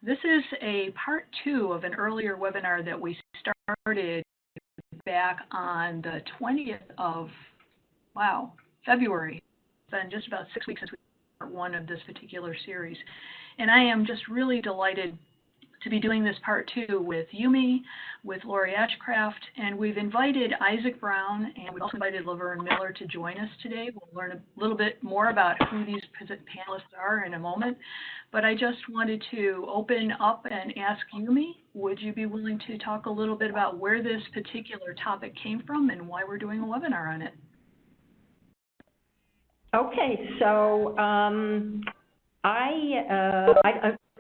This is a part 2 of an earlier webinar that we started back on the 20th of, February. It's been just about 6 weeks since we started part 1 of this particular series. And I am just really delighted to be doing this part 2 with Yumi, with Lori Ashcraft, and we've invited Isaac Brown, and we've also invited Laverne Miller to join us today. We'll learn a little bit more about who these panelists are in a moment, but I just wanted to open up and ask Yumi, would you be willing to talk a little bit about where this particular topic came from and why we're doing a webinar on it? Okay, so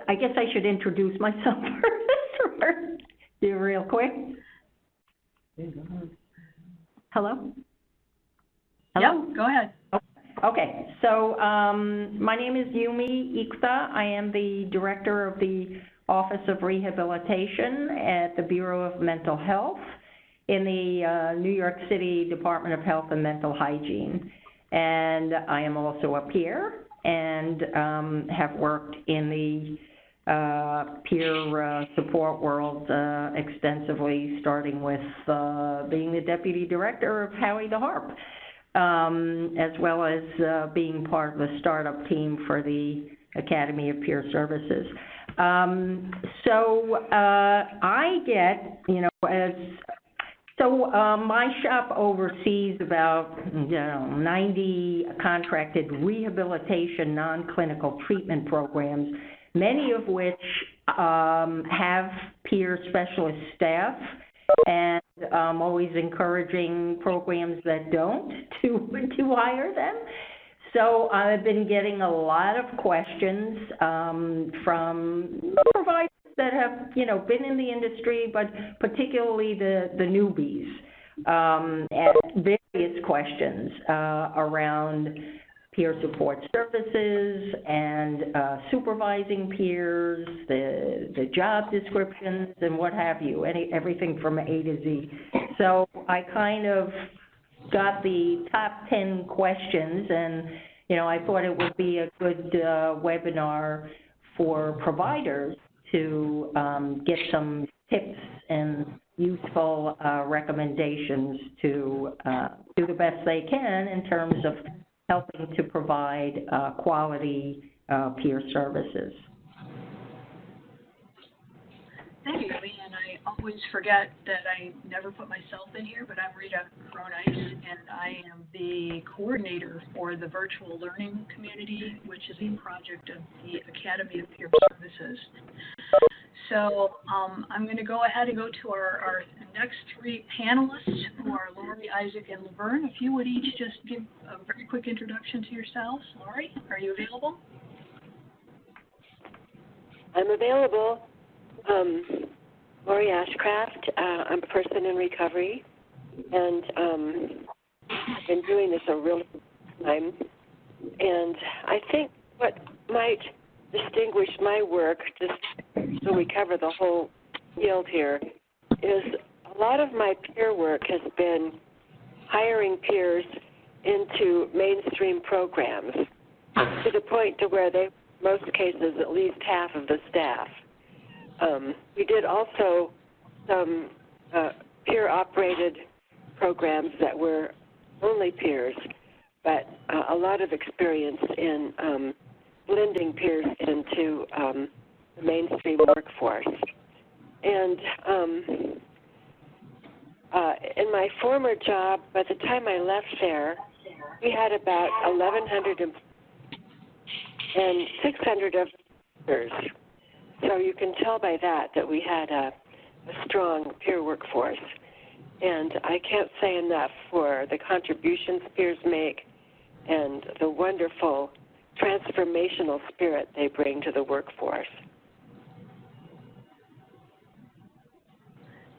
I guess I should introduce myself first, real quick. Hello? Hello? Yep, go ahead. Okay, so my name is Yumi Ikuta. I am the director of the Office of Rehabilitation at the Bureau of Mental Health in the New York City Department of Health and Mental Hygiene. And I am also a peer and have worked in the peer support world extensively, starting with being the deputy director of Howie the Harp, as well as being part of the startup team for the Academy of Peer Services. I get, my shop oversees about 90 contracted rehabilitation non-clinical treatment programs, many of which have peer specialist staff, and always encouraging programs that don't to hire them. So I've been getting a lot of questions from providers that have, been in the industry, but particularly the newbies, and various questions around peer support services and supervising peers, the job descriptions and what have you, everything from A to Z. So I kind of got the top 10 questions, and I thought it would be a good webinar for providers to get some tips and useful recommendations to do the best they can in terms of helping to provide quality peer services. Thank you, Yumi, and I always forget that I never put myself in here, but I'm Rita Patronizing, and I am the coordinator for the virtual learning community, which is a project of the Academy of Peer Services. So I'm going to go ahead and go to our next 3 panelists, who are Lori, Isaac, and Laverne. If you would each just give a very quick introduction to yourselves. Lori, are you available? I'm available. Lori Ashcraft. I'm a person in recovery, and I've been doing this a really long time. And I think what might distinguish my work, just so we cover the whole field here, is a lot of my peer work has been hiring peers into mainstream programs to the point to where they, in most cases, at least half of the staff. We did also some peer-operated programs that were only peers, but a lot of experience in blending peers into the mainstream workforce. And in my former job, by the time I left there, we had about 1,100 employees and 600 of peers. So you can tell by that we had a strong peer workforce. And I can't say enough for the contributions peers make and the wonderful transformational spirit they bring to the workforce.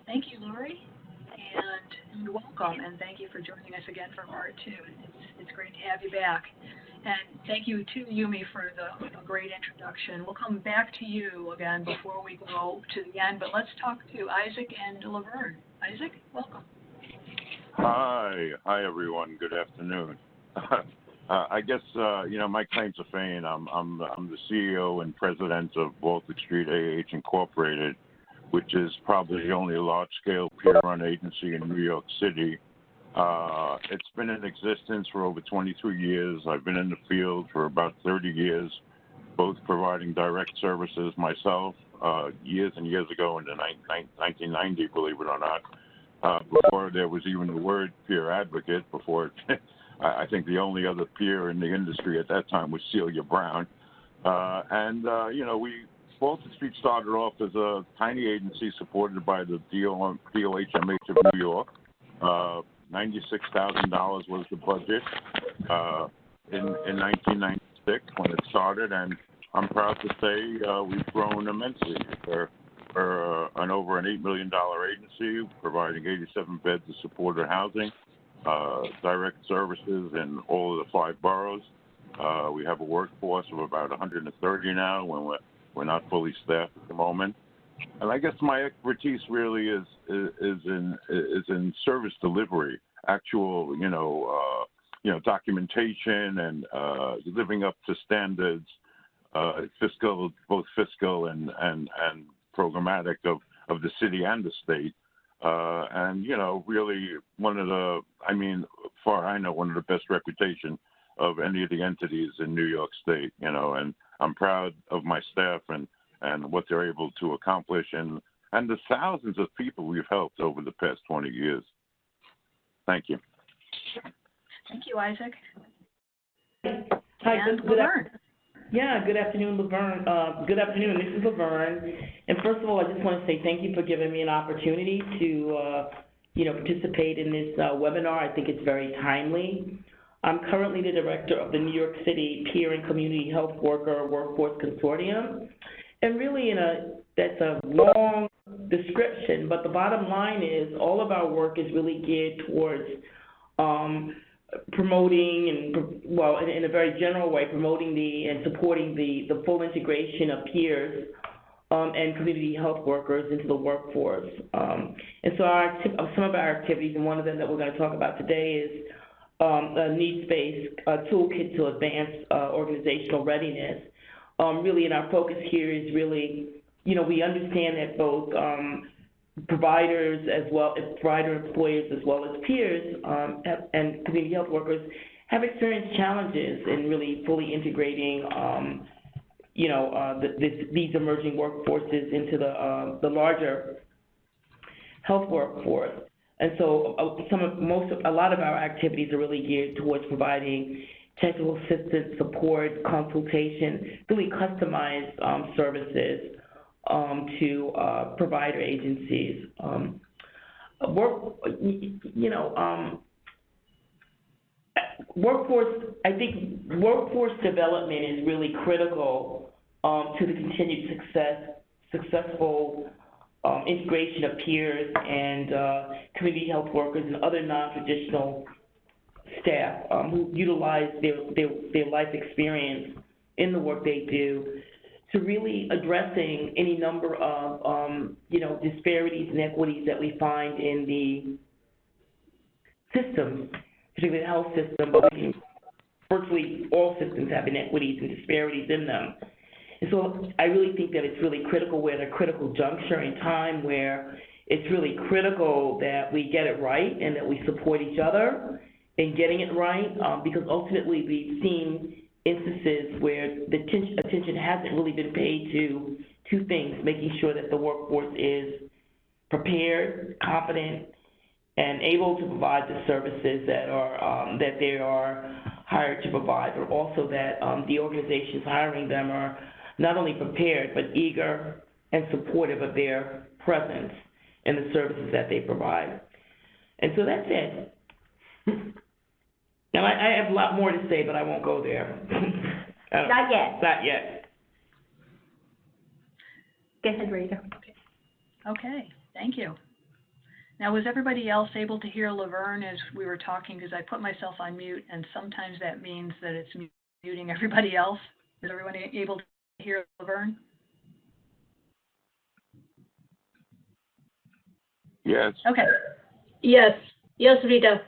Thank you, Lori, and you're welcome, and thank you for joining us again for part 2. It's great to have you back. And thank you to Yumi for the great introduction. We'll come back to you again before we go to the end, but let's talk to Isaac and Laverne. Isaac, welcome. Hi everyone, good afternoon. I guess my claim to fame. I'm the CEO and president of Baltic Street AH Incorporated, which is probably the only large-scale peer-run agency in New York City. It's been in existence for over 23 years. I've been in the field for about 30 years, both providing direct services myself years and years ago in the 1990, believe it or not, before there was even the word peer advocate, before I think the only other peer in the industry at that time was Celia Brown. Baltic Street started off as a tiny agency supported by the DOHMH of New York. $96,000 was the budget in 1996 when it started, and I'm proud to say we've grown immensely. We're over an $8 million agency providing 87 beds of supported housing, direct services in all of the 5 boroughs. We have a workforce of about 130 now when we're not fully staffed at the moment. And I guess my expertise really is in service delivery, actual, documentation and living up to standards, both fiscal and programmatic of the city and the state. Really one of the, far I know, one of the best reputation of any of the entities in New York State, and I'm proud of my staff and what they're able to accomplish and the thousands of people we've helped over the past 20 years. Thank you. Thank you, Isaac. Hi, and Laverne. Good afternoon, Laverne. Good afternoon, this is Laverne. And first of all, I just want to say thank you for giving me an opportunity to, participate in this webinar. I think it's very timely. I'm currently the director of the New York City Peer and Community Health Worker Workforce Consortium. And really, that's a long description, but the bottom line is all of our work is really geared towards promoting in a very general way, promoting and supporting the full integration of peers and community health workers into the workforce. And so some of our activities, and one of them that we're going to talk about today is a needs-based toolkit to advance organizational readiness. Really, and our focus here is really, we understand that both providers provider employers as well as peers and community health workers have experienced challenges in really fully integrating, these emerging workforces into the larger health workforce. And so a lot of our activities are really geared towards providing technical assistance, support, consultation, really customized services to provider agencies. Workforce development is really critical to the continued successful integration of peers and community health workers and other non-traditional staff who utilize their life experience in the work they do to really addressing any number of disparities and inequities that we find in the system, particularly the health system, but virtually all systems have inequities and disparities in them. And so I really think that it's really critical. We're at a critical juncture in time where it's really critical that we get it right and that we support each other in getting it right, because ultimately we've seen instances where the attention hasn't really been paid to two things: making sure that the workforce is prepared, competent, and able to provide the services that they are hired to provide, but also that the organizations hiring them are not only prepared but eager and supportive of their presence and the services that they provide. And so that's it. Now, I have a lot more to say, but I won't go there. Not yet. Not yet. Go ahead, Rita. Okay, thank you. Now, was everybody else able to hear Laverne as we were talking? Because I put myself on mute, and sometimes that means that it's muting everybody else. Is everyone able to hear Laverne? Yes. Okay. Yes. Yes, Rita.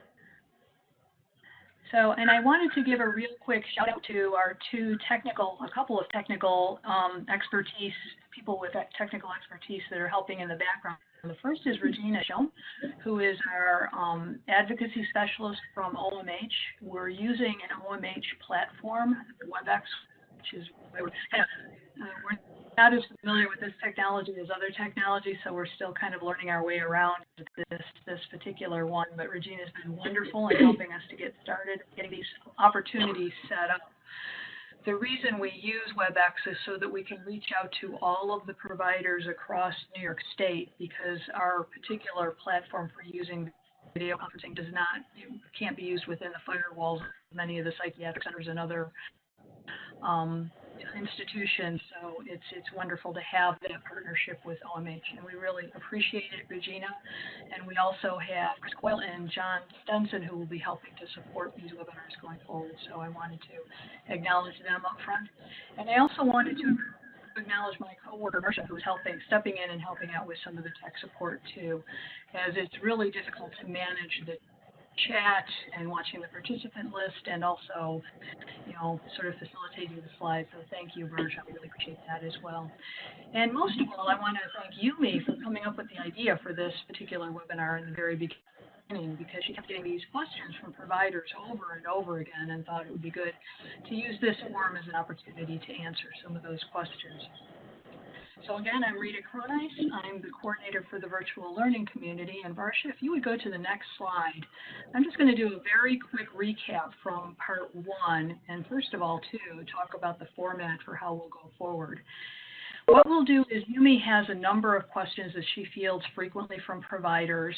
So, and I wanted to give a real quick shout out to our a couple of technical expertise, people with technical expertise that are helping in the background. The first is Regina Schoen, who is our advocacy specialist from OMH. We're using an OMH platform, WebEx, which is, we're not as familiar with this technology as other technologies, so we're still kind of learning our way around this particular one. But Regina's been wonderful in helping us to get started, getting these opportunities set up. The reason we use WebEx is so that we can reach out to all of the providers across New York State, because our particular platform for using video conferencing can't be used within the firewalls of many of the psychiatric centers and other institutions. So it's wonderful to have that partnership with OMH, and we really appreciate it, Regina. And we also have Chris Coyle and John Stenson, who will be helping to support these webinars going forward. So I wanted to acknowledge them up front. And I also wanted to acknowledge my coworker, Marcia, who's stepping in and helping out with some of the tech support too, as it's really difficult to manage the chat and watching the participant list, and also, sort of facilitating the slides. So thank you, Virg. I really appreciate that as well. And most of all, I want to thank Yumi for coming up with the idea for this particular webinar in the very beginning, because she kept getting these questions from providers over and over again, and thought it would be good to use this forum as an opportunity to answer some of those questions. So again, I'm Rita Kronice. I'm the coordinator for the virtual learning community. And Varsha, if you would go to the next slide, I'm just going to do a very quick recap from part one. And first of all, too, talk about the format for how we'll go forward. What we'll do is Yumi has a number of questions that she fields frequently from providers.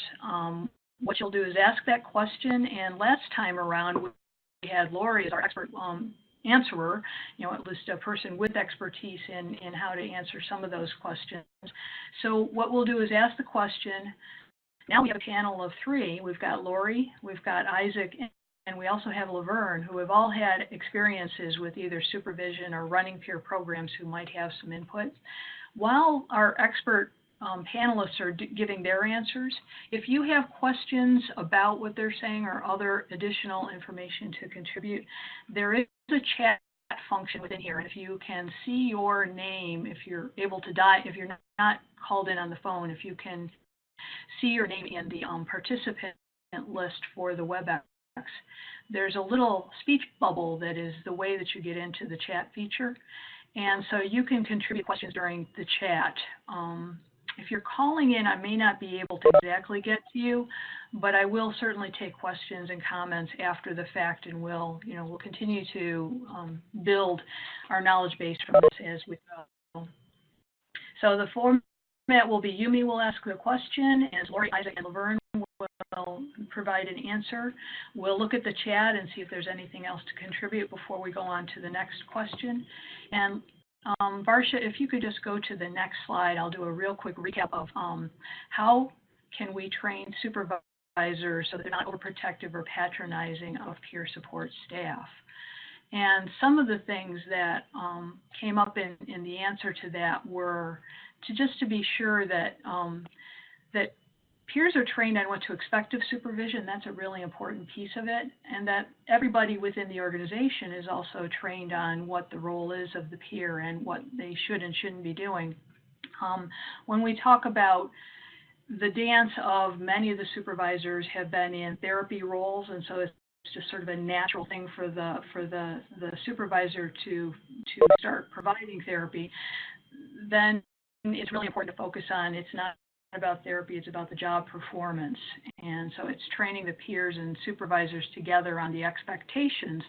What she'll do is ask that question. And last time around, we had Lori as our expert answerer, at least a person with expertise in how to answer some of those questions. So what we'll do is ask the question. Now we have a panel of three. We've got Lori, we've got Isaac, and we also have Laverne, who have all had experiences with either supervision or running peer programs, who might have some input. While our expert panelists are giving their answers, if you have questions about what they're saying or other additional information to contribute, there is a chat function within here. And if you can see your name, if you're able to if you're not called in on the phone, if you can see your name in the participant list for the WebEx, there's a little speech bubble that is the way that you get into the chat feature. And so you can contribute questions during the chat. If you're calling in, I may not be able to exactly get to you, but I will certainly take questions and comments after the fact, and we'll continue to build our knowledge base from this as we go. So the format will be Yumi will ask the question, and Lori, Isaac, and Laverne will provide an answer. We'll look at the chat and see if there's anything else to contribute before we go on to the next question. And Varsha, if you could just go to the next slide, I'll do a real quick recap of how can we train supervisors so they're not overprotective or patronizing of peer support staff. And some of the things that came up in the answer to that were to be sure that that peers are trained on what to expect of supervision. That's a really important piece of it. And that everybody within the organization is also trained on what the role is of the peer and what they should and shouldn't be doing. When we talk about the dance of many of the supervisors have been in therapy roles, and so it's just sort of a natural thing for the supervisor to start providing therapy, then it's really important to focus on it's not about therapy, it's about the job performance. And so it's training the peers and supervisors together on the expectations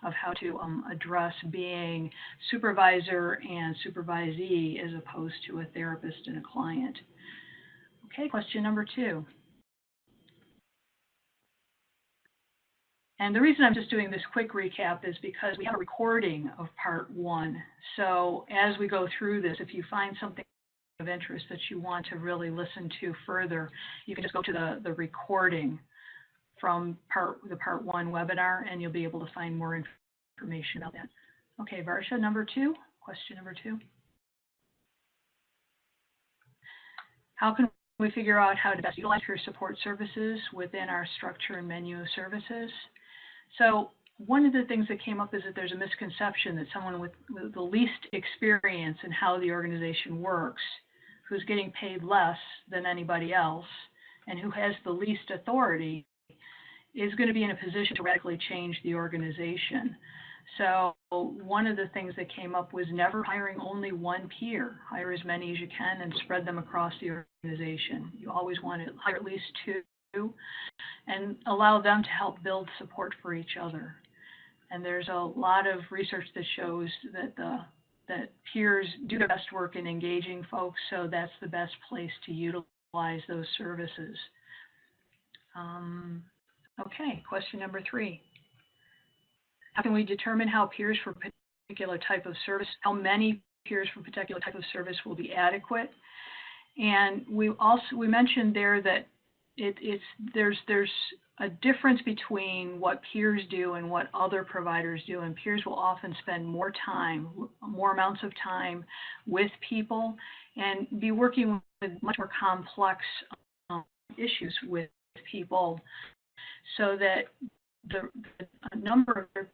of how to address being supervisor and supervisee as opposed to a therapist and a client. Okay, question number 2. And the reason I'm just doing this quick recap is because we have a recording of part 1. So as we go through this, if you find something of interest that you want to really listen to further, you can just go to the recording from the part 1 webinar, and you'll be able to find more information about that. Okay, Varsha, number 2, question number 2. How can we figure out how to best utilize peer support services within our structure and menu of services? So one of the things that came up is that there's a misconception that someone with the least experience in how the organization works, who's getting paid less than anybody else, and who has the least authority, is going to be in a position to radically change the organization. So one of the things that came up was never hiring only one peer. Hire as many as you can and spread them across the organization. You always want to hire at least two and allow them to help build support for each other. And there's a lot of research that shows that peers do their best work in engaging folks, so that's the best place to utilize those services. Okay, question number 3. How can we determine how peers for a particular type of service, how many peers for a particular type of service will be adequate? And we mentioned there that there's a difference between what peers do and what other providers do, and peers will often spend more amounts of time with people and be working with much more complex issues with people, so that there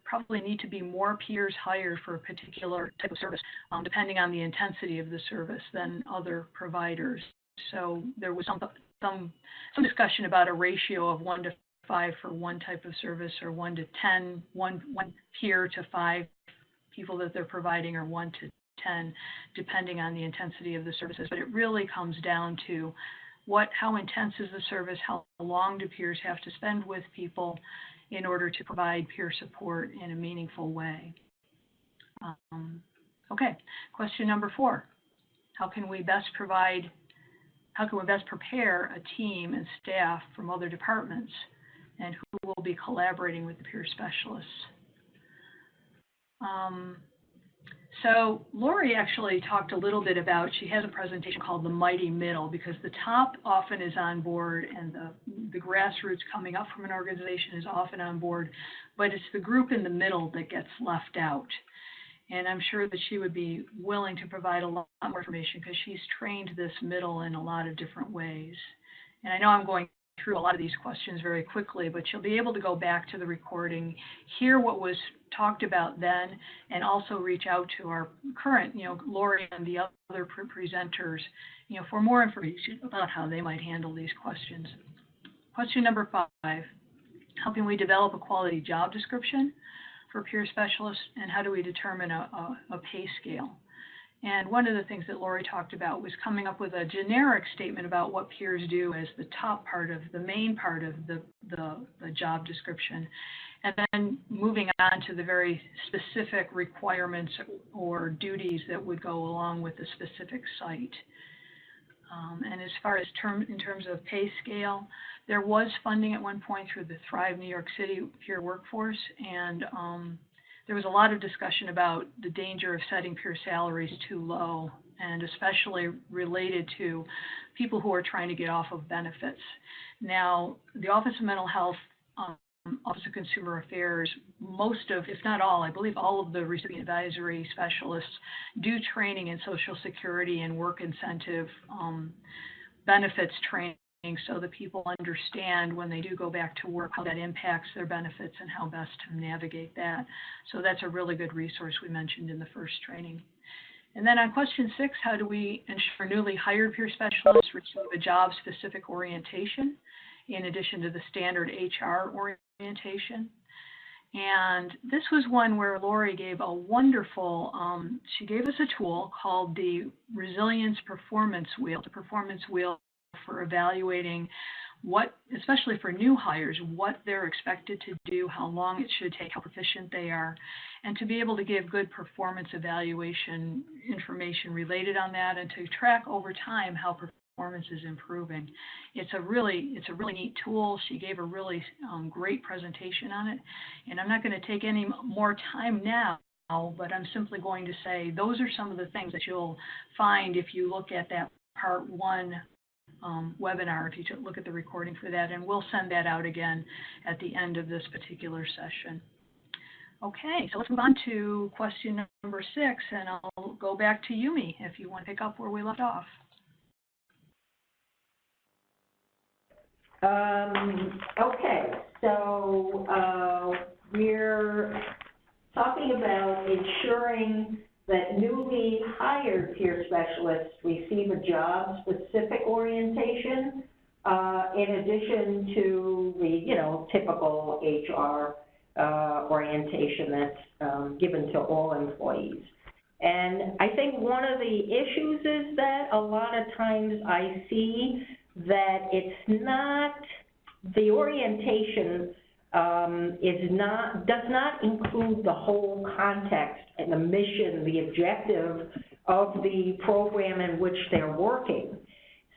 probably need to be more peers hired for a particular type of service, depending on the intensity of the service, than other providers. So there was some discussion about a ratio of 1 to 5 for one type of service, or 1 to 10, one peer to 5 people that they're providing, or 1 to 10, depending on the intensity of the services. But it really comes down to how intense is the service, how long do peers have to spend with people in order to provide peer support in a meaningful way. Okay, question number 4. How can we best prepare a team and staff from other departments, and who will be collaborating with the peer specialists? So Lori actually talked a little bit about, she has a presentation called The Mighty Middle, because the top often is on board and the grassroots coming up from an organization is often on board, but it's the group in the middle that gets left out. And I'm sure that she would be willing to provide a lot more information, because she's trained this middle in a lot of different ways. And I know I'm going through a lot of these questions very quickly, but you'll be able to go back to the recording, hear what was talked about then, and also reach out to our current, Lori and the other presenters, for more information about how they might handle these questions. Question number 5, how can we develop a quality job description for peer specialists, and how do we determine a pay scale? And one of the things that Lori talked about was coming up with a generic statement about what peers do as the main part of the job description, and then moving on to the very specific requirements or duties that would go along with the specific site. And as far as in terms of pay scale, there was funding at one point through the Thrive New York City peer workforce, and there was a lot of discussion about the danger of setting peer salaries too low, and especially related to people who are trying to get off of benefits. Now, the Office of Mental Health, Office of Consumer Affairs, most of, if not all, I believe all of the recipient advisory specialists do training in Social Security and work incentive benefits training, so that people understand when they do go back to work how that impacts their benefits and how best to navigate that. So that's a really good resource we mentioned in the first training. And then on question 6, how do we ensure newly hired peer specialists receive a job-specific orientation in addition to the standard HR orientation? And this was one where Lori gave a wonderful, she gave us a tool called the Resilience Performance Wheel, the performance wheel for evaluating what, especially for new hires, what they're expected to do, how long it should take, how proficient they are, and to be able to give good performance evaluation information related on that, and to track over time how performance is improving. It's a really neat tool. She gave a really great presentation on it, and I'm not going to take any more time now, but I'm simply going to say those are some of the things that you'll find if you look at that part 1 webinar, if you look at the recording for that, and we'll send that out again at the end of this particular session. Okay, so let's move on to question number 6, and I'll go back to Yumi if you want to pick up where we left off. Okay, so we're talking about ensuring that newly hired peer specialists receive a job-specific orientation, in addition to the, typical HR orientation that's given to all employees. And I think one of the issues is that a lot of times I see that it's not, the orientation does not include the whole context and the mission, the objective of the program in which they're working.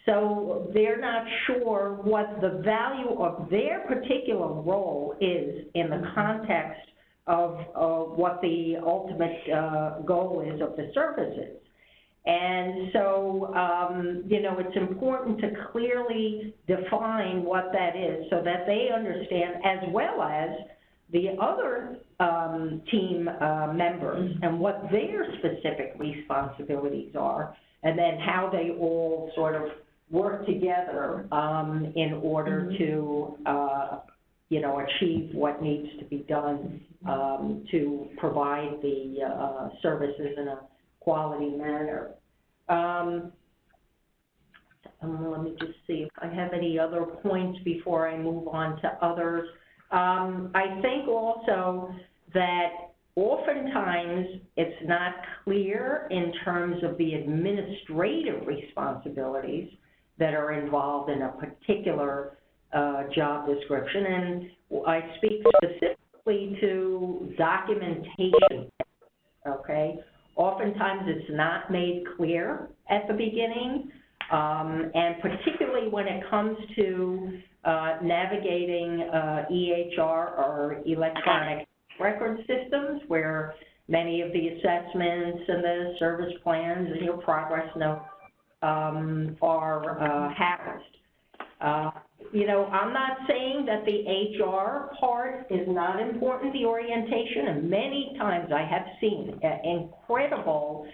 So they're not sure what the value of their particular role is in the context of what the ultimate goal is of the services. And so, it's important to clearly define what that is so that they understand, as well as the other team members and what their specific responsibilities are, and then how they all sort of work together in order to, achieve what needs to be done to provide the services in a quality manner. Let me just see if I have any other points before I move on to others. I think also that oftentimes it's not clear in terms of the administrative responsibilities that are involved in a particular job description, and I speak specifically to documentation, okay? Oftentimes it's not made clear at the beginning, and particularly when it comes to navigating EHR or electronic record systems, where many of the assessments and the service plans and your progress notes are housed. I'm not saying that the HR part is not important, the orientation, and many times I have seen incredible,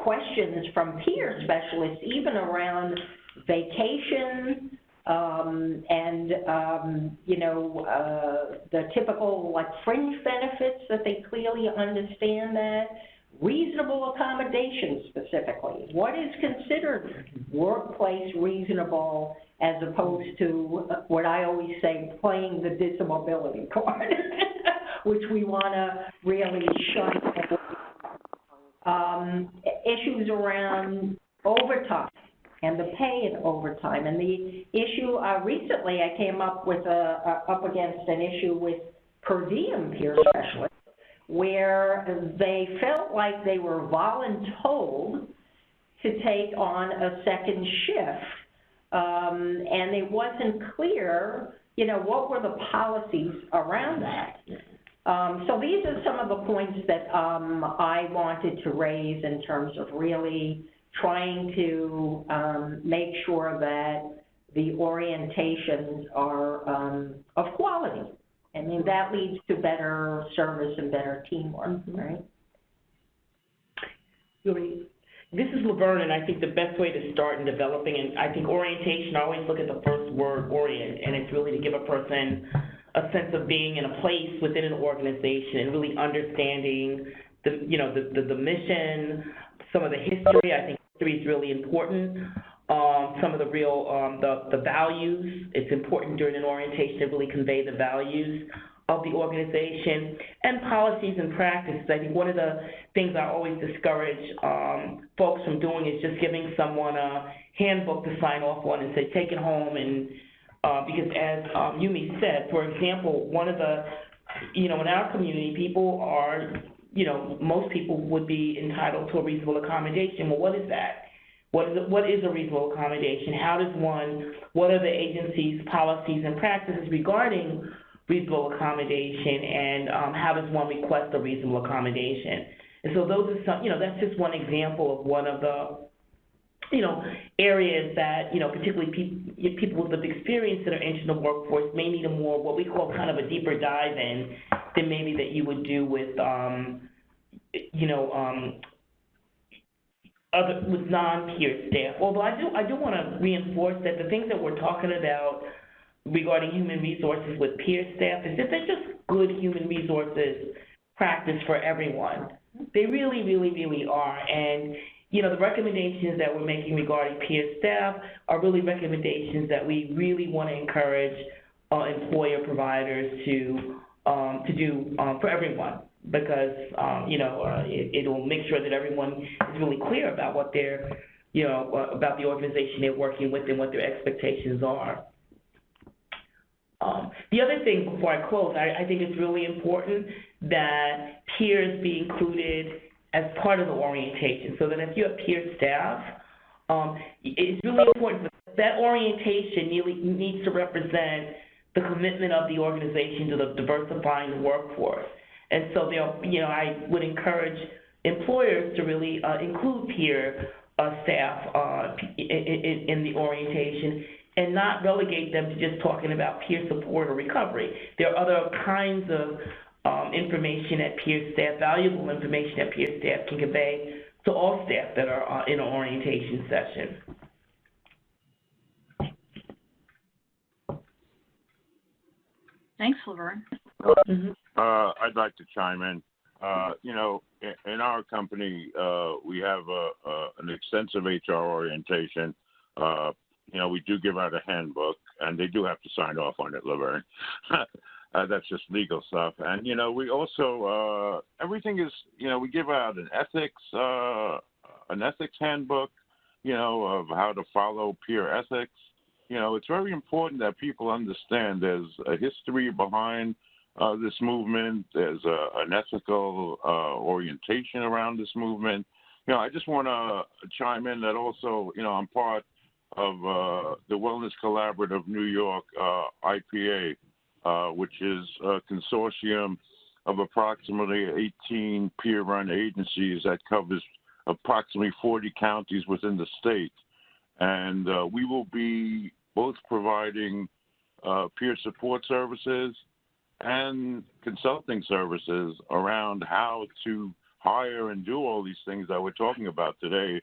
questions from peer specialists, even around vacation, and, the typical, fringe benefits that they clearly understand that. Reasonable accommodation specifically. What is considered workplace reasonable as opposed to what I always say, playing the disability card, which we want to really shun. Issues around overtime and the pay in overtime. And the issue, recently I came up against an issue with per diem peer specialists, where they felt like they were voluntold to take on a second shift, and it wasn't clear, what were the policies around that. So these are some of the points that I wanted to raise in terms of really trying to make sure that the orientations are of quality. I mean, that leads to better service and better teamwork, right? Yumi, this is Laverne, and I think the best way to start in developing, and I think orientation, I always look at the first word, orient, and it's really to give a person a sense of being in a place within an organization and really understanding the mission, some of the history. I think history is really important. Some of the real, the values. It's important during an orientation to really convey the values of the organization, and policies and practices. I think one of the things I always discourage folks from doing is just giving someone a handbook to sign off on and say, take it home, and because as Yumi said, for example, one of the, in our community, people are, most people would be entitled to a reasonable accommodation. Well, what is that? What is a reasonable accommodation? What are the agency's policies and practices regarding reasonable accommodation, and how does one request a reasonable accommodation? And so those are some, that's just one example of one of the, areas that, particularly people with lived experience that are entering the workforce may need a more, what we call kind of a deeper dive in than maybe that you would do with, with non-peer staff. Although I do want to reinforce that the things that we're talking about regarding human resources with peer staff is that they're just good human resources practice for everyone. They really, really, really are. And, the recommendations that we're making regarding peer staff are really recommendations that we really want to encourage employer providers to do for everyone, because, it'll make sure that everyone is really clear about what they're, about the organization they're working with and what their expectations are. The other thing before I close, I think it's really important that peers be included as part of the orientation, so that if you have peer staff, it's really important that orientation needs to represent the commitment of the organization to the diversifying the workforce. And so I would encourage employers to really include peer staff in the orientation, and not relegate them to just talking about peer support or recovery. There are other kinds of information that peer staff, valuable information that peer staff can convey to all staff that are in an orientation session. Thanks, Laverne. I'd like to chime in. In our company, we have an extensive HR orientation. We do give out a handbook, and they do have to sign off on it, Laverne. That's just legal stuff. And, we also, everything is, we give out an ethics handbook, of how to follow peer ethics. It's very important that people understand there's a history behind this movement. There's an ethical orientation around this movement. I just want to chime in that also, I'm part of the Wellness Collaborative New York IPA, which is a consortium of approximately 18 peer-run agencies that covers approximately 40 counties within the state. And we will be both providing peer support services and consulting services around how to hire and do all these things that we're talking about today.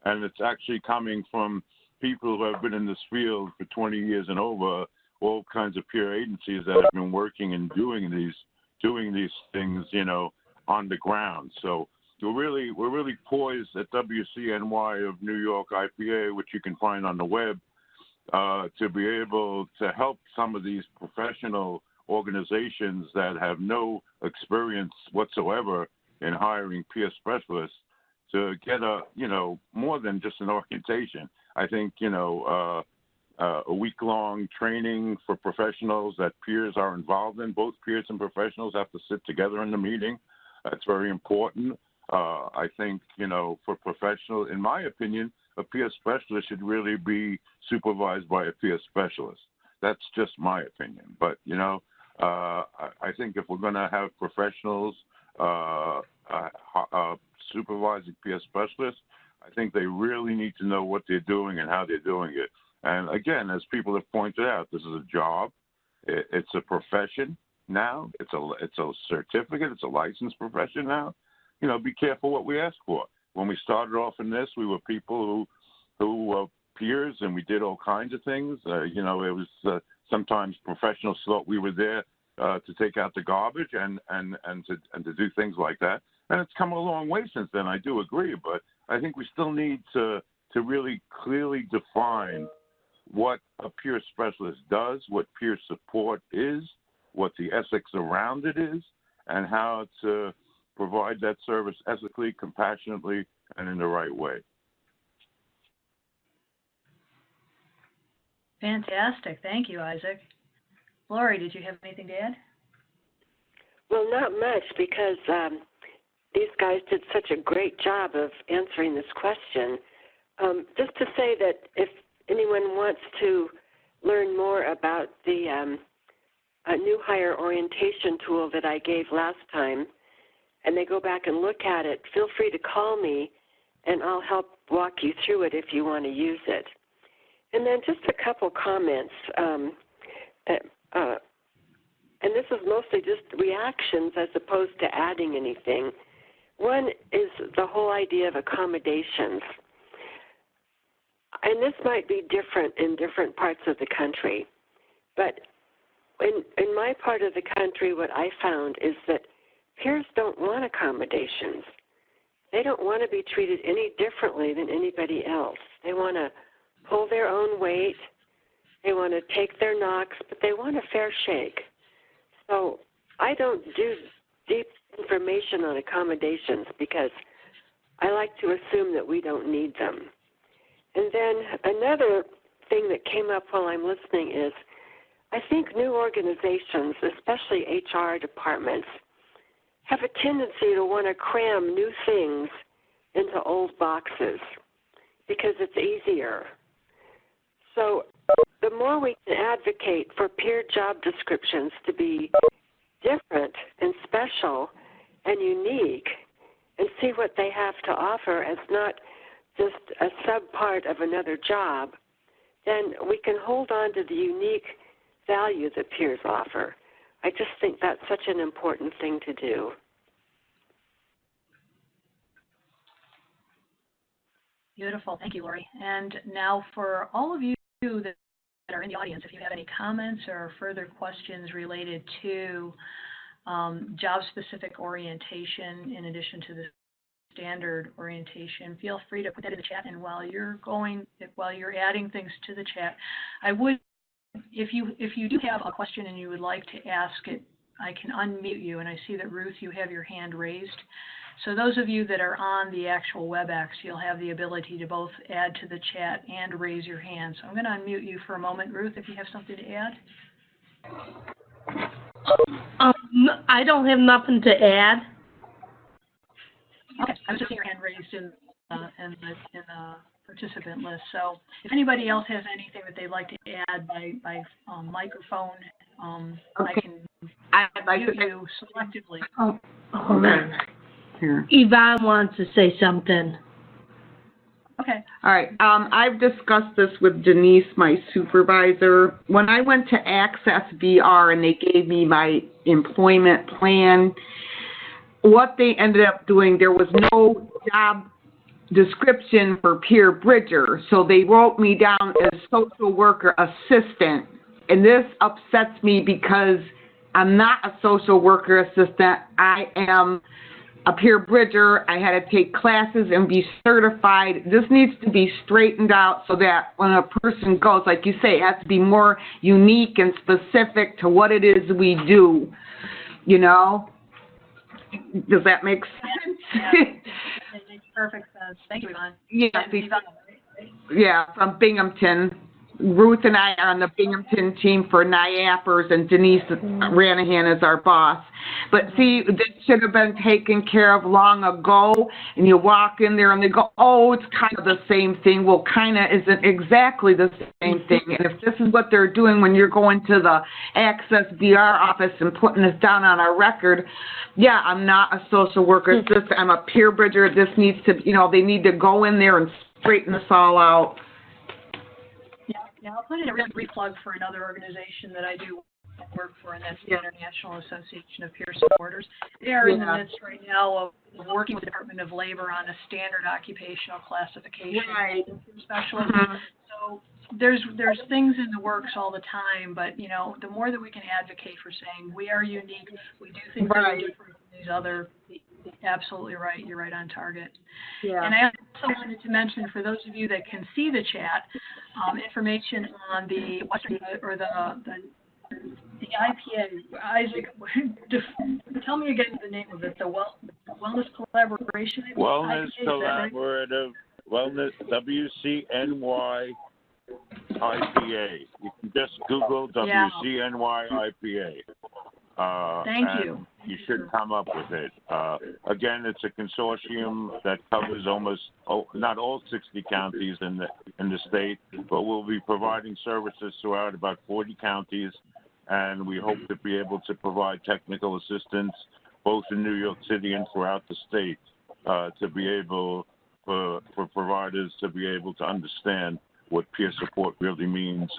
And it's actually coming from people who have been in this field for 20 years and over, all kinds of peer agencies that have been working and doing these things, on the ground. So we're really poised at WCNY of New York IPA, which you can find on the web, to be able to help some of these professional organizations that have no experience whatsoever in hiring peer specialists to get more than just an orientation. I think, a week-long training for professionals that peers are involved in. Both peers and professionals have to sit together in the meeting. That's very important. I think, for professionals, in my opinion, a peer specialist should really be supervised by a peer specialist. That's just my opinion. But, I think if we're going to have professionals supervising peer specialists, I think they really need to know what they're doing and how they're doing it. And again, as people have pointed out, this is a job. It's a profession now. It's a certificate. It's a licensed profession now. Be careful what we ask for. When we started off in this, we were people who were peers, and we did all kinds of things. It was sometimes professionals thought we were there to take out the garbage and to do things like that. And it's come a long way since then. I do agree, but I think we still need to really clearly define what a peer specialist does, what peer support is, what the ethics around it is, and how to provide that service ethically, compassionately, and in the right way. Fantastic. Thank you, Isaac. Lori, did you have anything to add? Well, not much, because these guys did such a great job of answering this question. Just to say that if anyone wants to learn more about the new hire orientation tool that I gave last time, and they go back and look at it, feel free to call me, and I'll help walk you through it if you want to use it. And then just a couple comments, and this is mostly just reactions as opposed to adding anything. One is the whole idea of accommodations. And this might be different in different parts of the country. But in my part of the country, what I found is that peers don't want accommodations. They don't want to be treated any differently than anybody else. They want to pull their own weight. They want to take their knocks, but they want a fair shake. So I don't do deep information on accommodations because I like to assume that we don't need them. And then another thing that came up while I'm listening is I think new organizations, especially HR departments, have a tendency to want to cram new things into old boxes because it's easier. So the more we can advocate for peer job descriptions to be different and special and unique and see what they have to offer as not just a sub-part of another job, then we can hold on to the unique value that peers offer. I just think that's such an important thing to do. Beautiful. Thank you, Lori. And now for all of you that are in the audience, if you have any comments or further questions related to job-specific orientation in addition to the standard orientation, feel free to put that in the chat. And while you're adding things to the chat, I would, if you do have a question and you would like to ask it, I can unmute you. And I see that Ruth, you have your hand raised. So those of you that are on the actual WebEx, you'll have the ability to both add to the chat and raise your hand. So I'm going to unmute you for a moment, Ruth, if you have something to add. I don't have nothing to add. Okay, I was just seeing your hand raised in the participant list. So if anybody else has anything that they'd like to add by microphone, okay. I can mute you selectively. Oh, hold on. Here. Yvonne wants to say something. Okay. All right. I've discussed this with Denise, my supervisor. When I went to Access VR and they gave me my employment plan, what they ended up doing, there was no job description for peer bridger, so they wrote me down as social worker assistant. And this upsets me because I'm not a social worker assistant. I am a peer bridger. I had to take classes and be certified. This needs to be straightened out so that when a person goes, like you say, it has to be more unique and specific to what it is we do, you know? Does that make sense? Yeah, it makes perfect sense. Thank you, Yvonne. Yeah, from Binghamton. Ruth and I are on the Binghamton team for NIAPers, and Denise Ranahan is our boss. But see, this should have been taken care of long ago, and you walk in there and they go, oh, it's kind of the same thing. Well, kind of isn't exactly the same thing. And if this is what they're doing when you're going to the Access VR office and putting this down on our record, yeah, I'm not a social worker. It's just I'm a peer bridger. This needs to, they need to go in there and straighten this all out. Yeah, I'll put in a real brief plug for another organization that I do work for, and that's the International Association of Peer Supporters. They are in the midst right now of working with the Department of Labor on a standard occupational classification specialist. So there's things in the works all the time, but the more that we can advocate for saying we are unique, we do things that are different from these other. Absolutely right. You're right on target. Yeah. And I also wanted to mention, for those of you that can see the chat, information on the Western or the IPA. Isaac, tell me again the name of it. The Wellness Collaboration. Wellness Collaborative. Wellness WCNY IPA. You can just Google WCNY IPA. Thank you. You should come up with it. Again, it's a consortium that covers not all 60 counties in the state, but we'll be providing services throughout about 40 counties, and we hope to be able to provide technical assistance both in New York City and throughout the state to be able for providers to be able to understand what peer support really means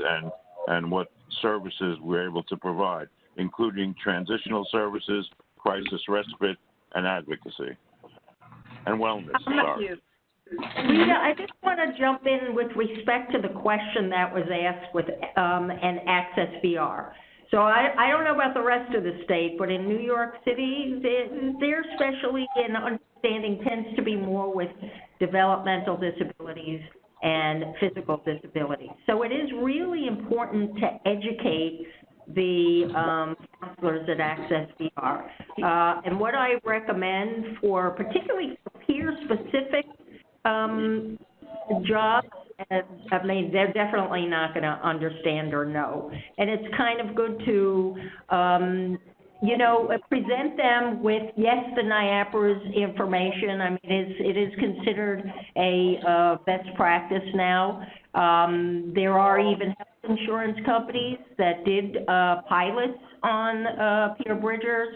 and what services we're able to provide, including transitional services, crisis respite, and advocacy. And wellness. Thank you. Rita, I just want to jump in with respect to the question that was asked with an Access VR. So I don't know about the rest of the state, but in New York City, their specialty in understanding tends to be more with developmental disabilities and physical disabilities. So it is really important to educate the counselors at Access VR. And what I recommend for, particularly for peer-specific jobs, I mean, they're definitely not going to understand or know. And it's kind of good to, you know, present them with, yes, the NIAPRA's information. I mean, it is considered a best practice now. There are even health insurance companies that did pilots on peer bridgers.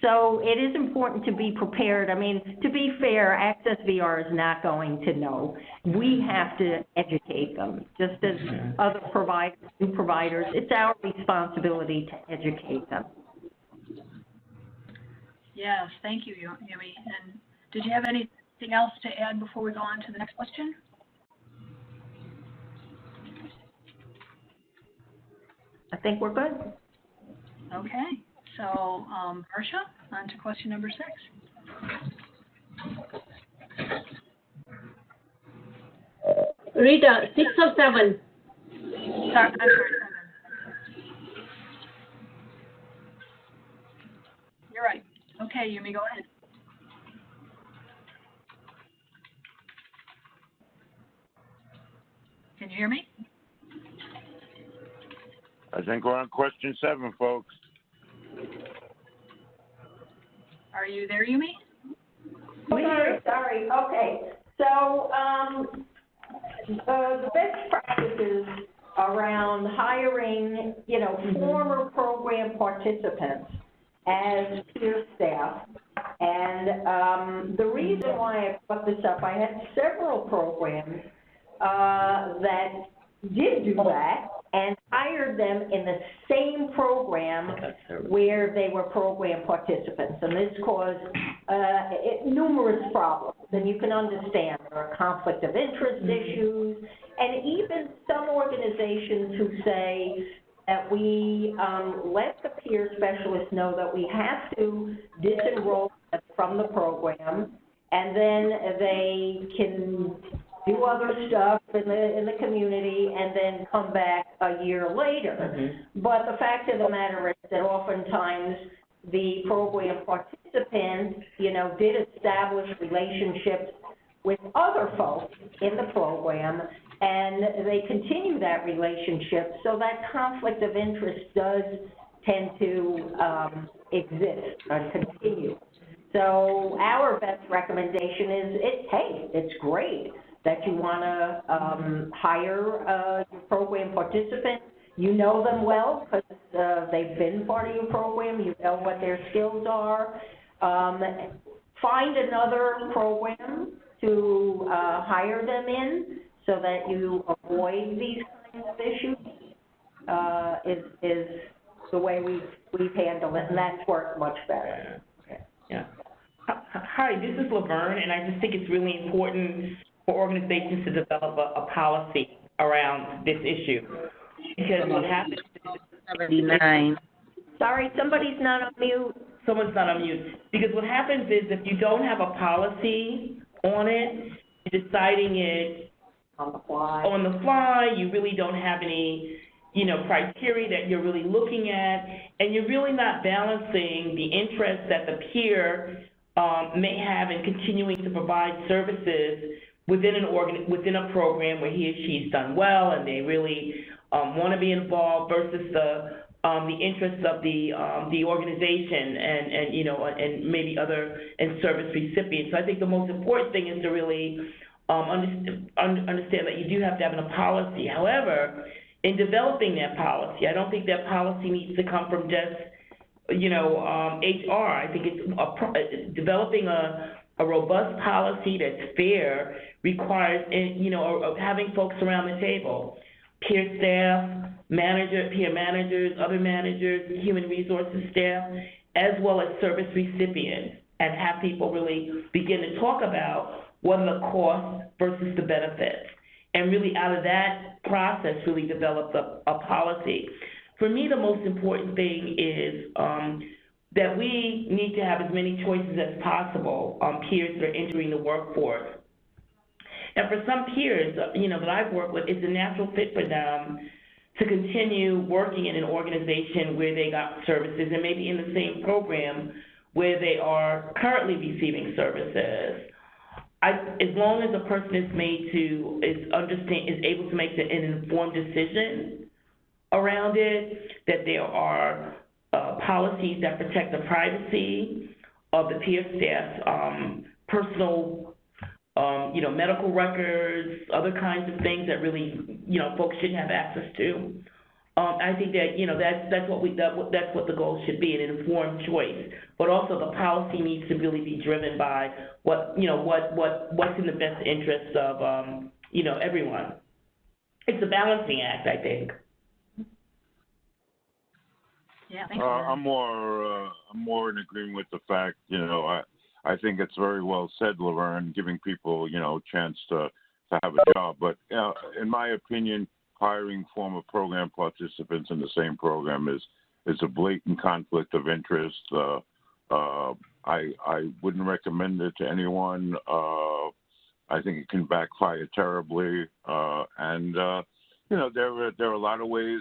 So it is important to be prepared. I mean, to be fair, Access VR is not going to know. We have to educate them, just as other providers, new providers. It's our responsibility to educate them. Yes, thank you, Yumi. And did you have anything else to add before we go on to the next question? I think we're good. Okay. So, Marcia, on to question number 6. Rita, 6 or 7? Sorry, I'm sorry, 7. You're right. Okay, Yumi, go ahead. Can you hear me? I think we're on question 7, folks. Are you there, Yumi? Sorry. Okay. So the best practices around hiring, you know, former program participants as peer staff. And the reason why I put this up, I had several programs that did do that and hired them in the same program where they were program participants. And this caused numerous problems. And you can understand there are conflict of interest issues, and even some organizations who say that we let the peer specialists know that we have to disenroll them from the program, and then they can do other stuff in the community, and then come back a year later. But the fact of the matter is that oftentimes the program participants, you know, did establish relationships with other folks in the program, and they continue that relationship, so that conflict of interest does tend to exist and continue. So our best recommendation is, hey, it's great that you want to hire your program participant. You know them well because they've been part of your program. You know what their skills are. Find another program to hire them in so that you avoid these kinds of issues is the way we've handled it, and that's worked much better. Yeah. Hi, this is Laverne, and I just think it's really important for organizations to develop a policy around this issue. Because what happens is... 79. Sorry, somebody's not on mute. Someone's not on mute. Because what happens is if you don't have a policy on it, you're deciding it on the fly, you really don't have any, you know, criteria that you're really looking at, and you're really not balancing the interests that the peer may have in continuing to provide services within a program where he or she's done well and they really want to be involved versus the interests of the organization and you know, and maybe other and service recipients. So I think the most important thing is to really understand that you do have to have a policy. However, in developing that policy, I don't think that policy needs to come from just, you know, HR. I think it's developing a robust policy that's fair requires, you know, having folks around the table, peer staff, peer managers, other managers, human resources staff, as well as service recipients, and have people really begin to talk about what are the costs versus the benefits. And really out of that process really developed a policy. For me, the most important thing is that we need to have as many choices as possible on peers that are entering the workforce. And for some peers, that I've worked with, it's a natural fit for them to continue working in an organization where they got services and maybe in the same program where they are currently receiving services. As long as a person is able to make an informed decision around it, that there are policies that protect the privacy of the peer staff's personal, medical records, other kinds of things that really, folks shouldn't have access to. I think that that's what the goal should be, an informed choice. But also the policy needs to really be driven by what's in the best interest of everyone. It's a balancing act, I think. Yeah, thank you. I'm more in agreement with the fact, I think it's very well said, Laverne, giving people, a chance to have a job. But in my opinion, hiring former program participants in the same program is a blatant conflict of interest. I wouldn't recommend it to anyone. I think it can backfire terribly. There are a lot of ways.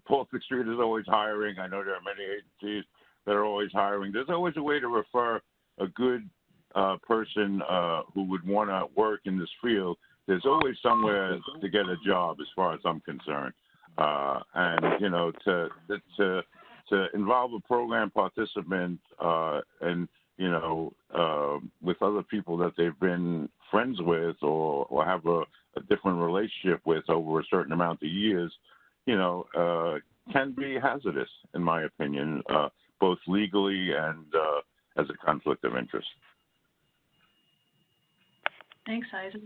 Baltic Street is always hiring. I know there are many agencies that are always hiring. There's always a way to refer a good person who would want to work in this field. There's always somewhere to get a job, as far as I'm concerned. To involve a program participant and with other people that they've been friends with or have a different relationship with over a certain amount of years, can be hazardous, in my opinion, both legally and as a conflict of interest. Thanks, Isaac.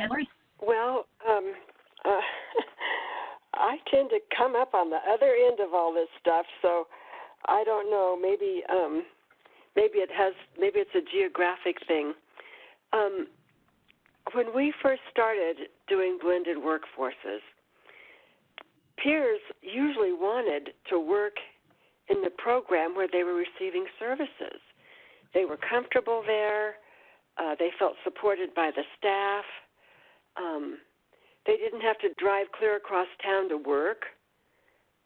Lori? Well, I tend to come up on the other end of all this stuff, so I don't know. Maybe it's a geographic thing. When we first started doing blended workforces, peers usually wanted to work in the program where they were receiving services. They were comfortable there. They felt supported by the staff. They didn't have to drive clear across town to work.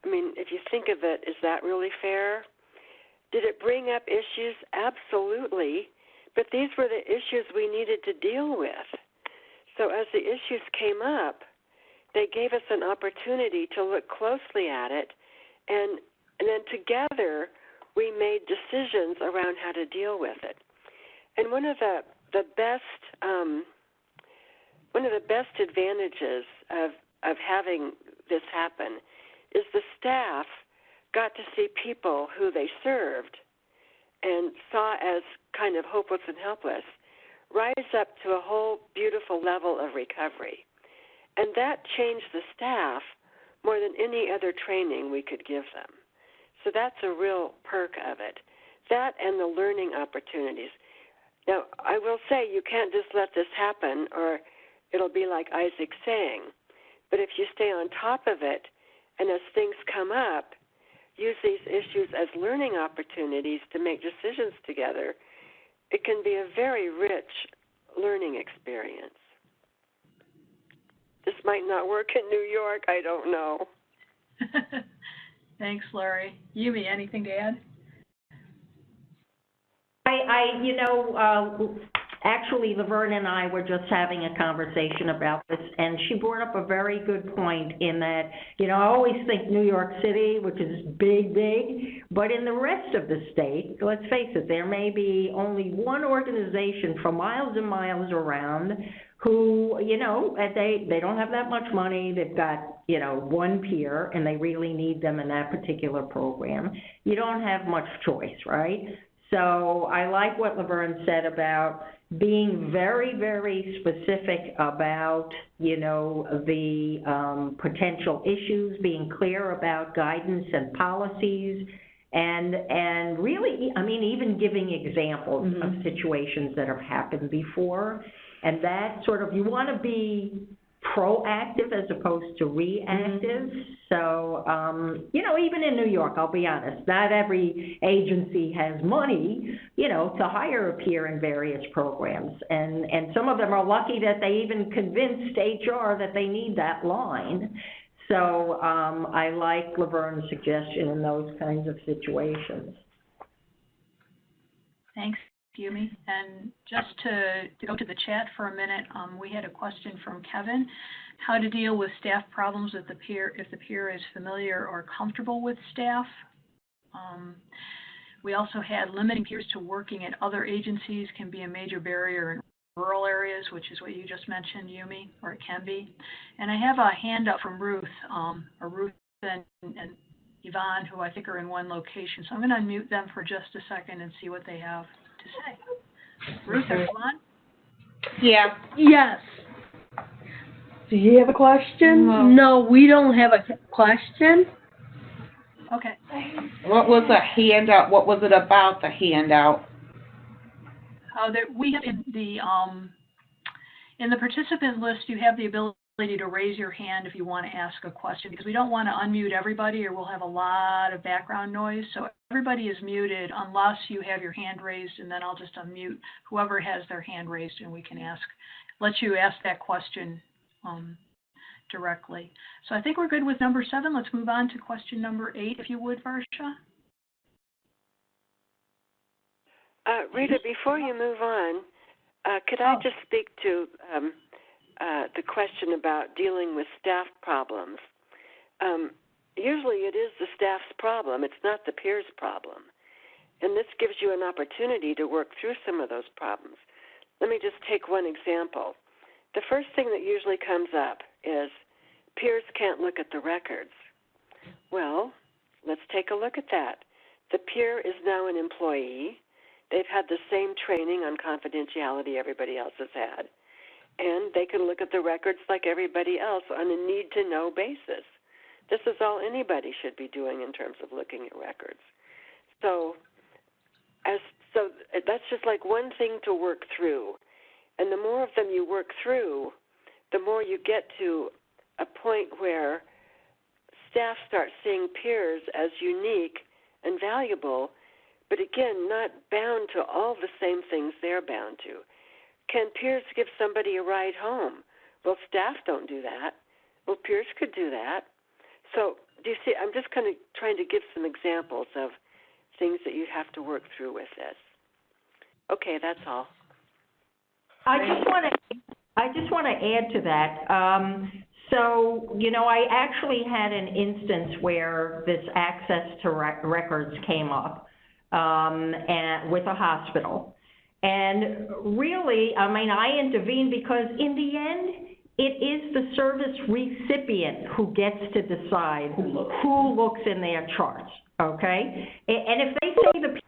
I mean, if you think of it, is that really fair? Did it bring up issues? Absolutely. But these were the issues we needed to deal with. So as the issues came up, they gave us an opportunity to look closely at it, and then together we made decisions around how to deal with it. And one of the best advantages of having this happen is the staff got to see people who they served and saw as kind of hopeless and helpless rise up to a whole beautiful level of recovery. And that changed the staff more than any other training we could give them. So that's a real perk of it. That and the learning opportunities. Now, I will say you can't just let this happen or it'll be like Isaac's saying. But if you stay on top of it and as things come up, use these issues as learning opportunities to make decisions together, it can be a very rich learning experience. This might not work in New York, I don't know. Thanks, Lori. Yumi, anything to add? Actually, Laverne and I were just having a conversation about this, and she brought up a very good point in that, I always think New York City, which is big, but in the rest of the state, let's face it, there may be only one organization for miles and miles around who, they don't have that much money, they've got, one peer, and they really need them in that particular program. You don't have much choice, right? So I like what Laverne said about being very, very specific about, the potential issues, being clear about guidance and policies, And really, I mean, even giving examples of situations that have happened before, and that sort of, you want to be proactive as opposed to reactive. So, you know, even in New York, I'll be honest, not every agency has money, you know, to hire a peer in various programs. And some of them are lucky that they even convinced HR that they need that line. So I like Laverne's suggestion in those kinds of situations. Thanks, Yumi. And just to go to the chat for a minute, we had a question from Kevin: how to deal with staff problems with the peer if the peer is familiar or comfortable with staff. We also had limiting peers to working at other agencies can be a major barrier in rural areas, which is what you just mentioned, Yumi, or it can be. And I have a hand up from Ruth, Ruth and Yvonne, who I think are in one location. So I'm going to unmute them for just a second and see what they have to say. Ruth or Yvonne? Yeah. Yes. Do you have a question? No, we don't have a question. Okay. What was the handout? What was it about the handout? We have in the participant list, you have the ability to raise your hand if you want to ask a question, because we don't want to unmute everybody or we'll have a lot of background noise. So everybody is muted unless you have your hand raised, and then I'll just unmute whoever has their hand raised and we can let you ask that question directly. So I think we're good with number 7. Let's move on to question number 8, if you would, Varsha. Rita, before you move on, could I just speak to the question about dealing with staff problems? Usually it is the staff's problem. It's not the peer's problem. And this gives you an opportunity to work through some of those problems. Let me just take one example. The first thing that usually comes up is peers can't look at the records. Well, let's take a look at that. The peer is now an employee. They've had the same training on confidentiality everybody else has had, and they can look at the records like everybody else on a need-to-know basis. This is all anybody should be doing in terms of looking at records. So that's just like one thing to work through, and the more of them you work through, the more you get to a point where staff start seeing peers as unique and valuable, but again, not bound to all the same things they're bound to. Can peers give somebody a ride home? Well, staff don't do that. Well, peers could do that. So do you see, I'm just kind of trying to give some examples of things that you have to work through with this. Okay, that's all. I just want to add to that. So, you know, I actually had an instance where this access to records came up. And with a hospital. And really, I mean, I intervened because in the end, it is the service recipient who gets to decide who looks in their charts, okay? And if they say the peer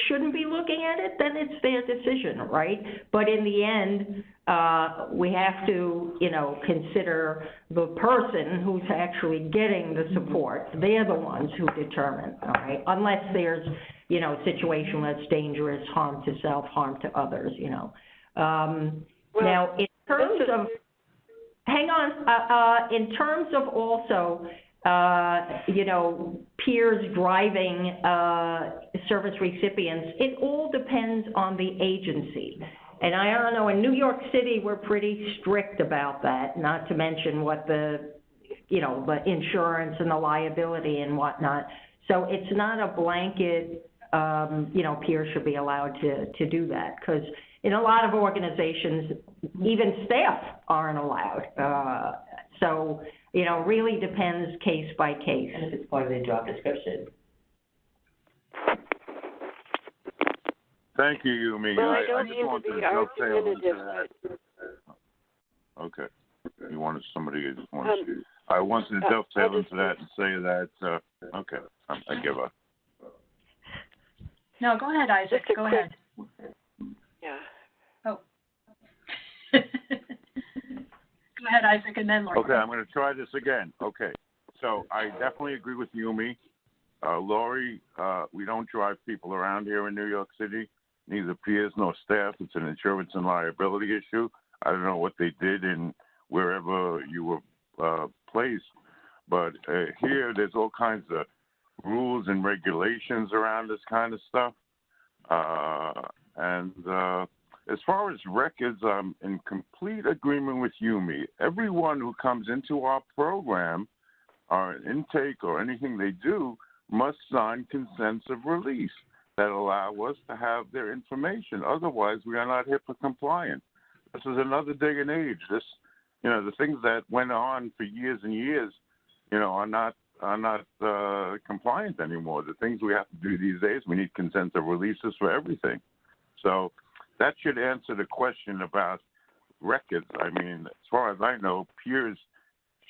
shouldn't be looking at it, then it's their decision, right? But in the end, we have to, you know, consider the person who's actually getting the support. They're the ones who determine, all right? Unless there's, you know, a situation that's dangerous, harm to self, harm to others, you know. Now, in terms of, in terms of also, you know, peers driving service recipients, it all depends on the agency. And I don't know, in New York City, we're pretty strict about that, not to mention what the, you know, the insurance and the liability and whatnot. So it's not a blanket, you know, peers should be allowed to do that, because in a lot of organizations, even staff aren't allowed. So, you know, really depends case by case. And if it's part of their job description. Thank you, Yumi. Well, I just wanted to dovetail into that. Okay. You wanted somebody who wants to. I wanted to dovetail into that and say that, okay, I give up. No, go ahead, Isaac. Go ahead. Yeah. Oh. Go ahead, Isaac, and then Laura. Okay, I'm going to try this again. Okay. So I definitely agree with Yumi Lori, we don't drive people around here in New York City, neither peers nor staff. It's an insurance and liability issue. I don't know what they did in wherever you were placed, but here there's all kinds of rules and regulations around this kind of stuff. And as far as records, I'm in complete agreement with Yumi. Everyone who comes into our program, our intake or anything they do, must sign consents of release that allow us to have their information. Otherwise, we are not HIPAA compliant. This is another day and age. This, the things that went on for years and years, are not compliant anymore. The things we have to do these days, we need consent of releases for everything. So that should answer the question about records. I mean, as far as I know, peers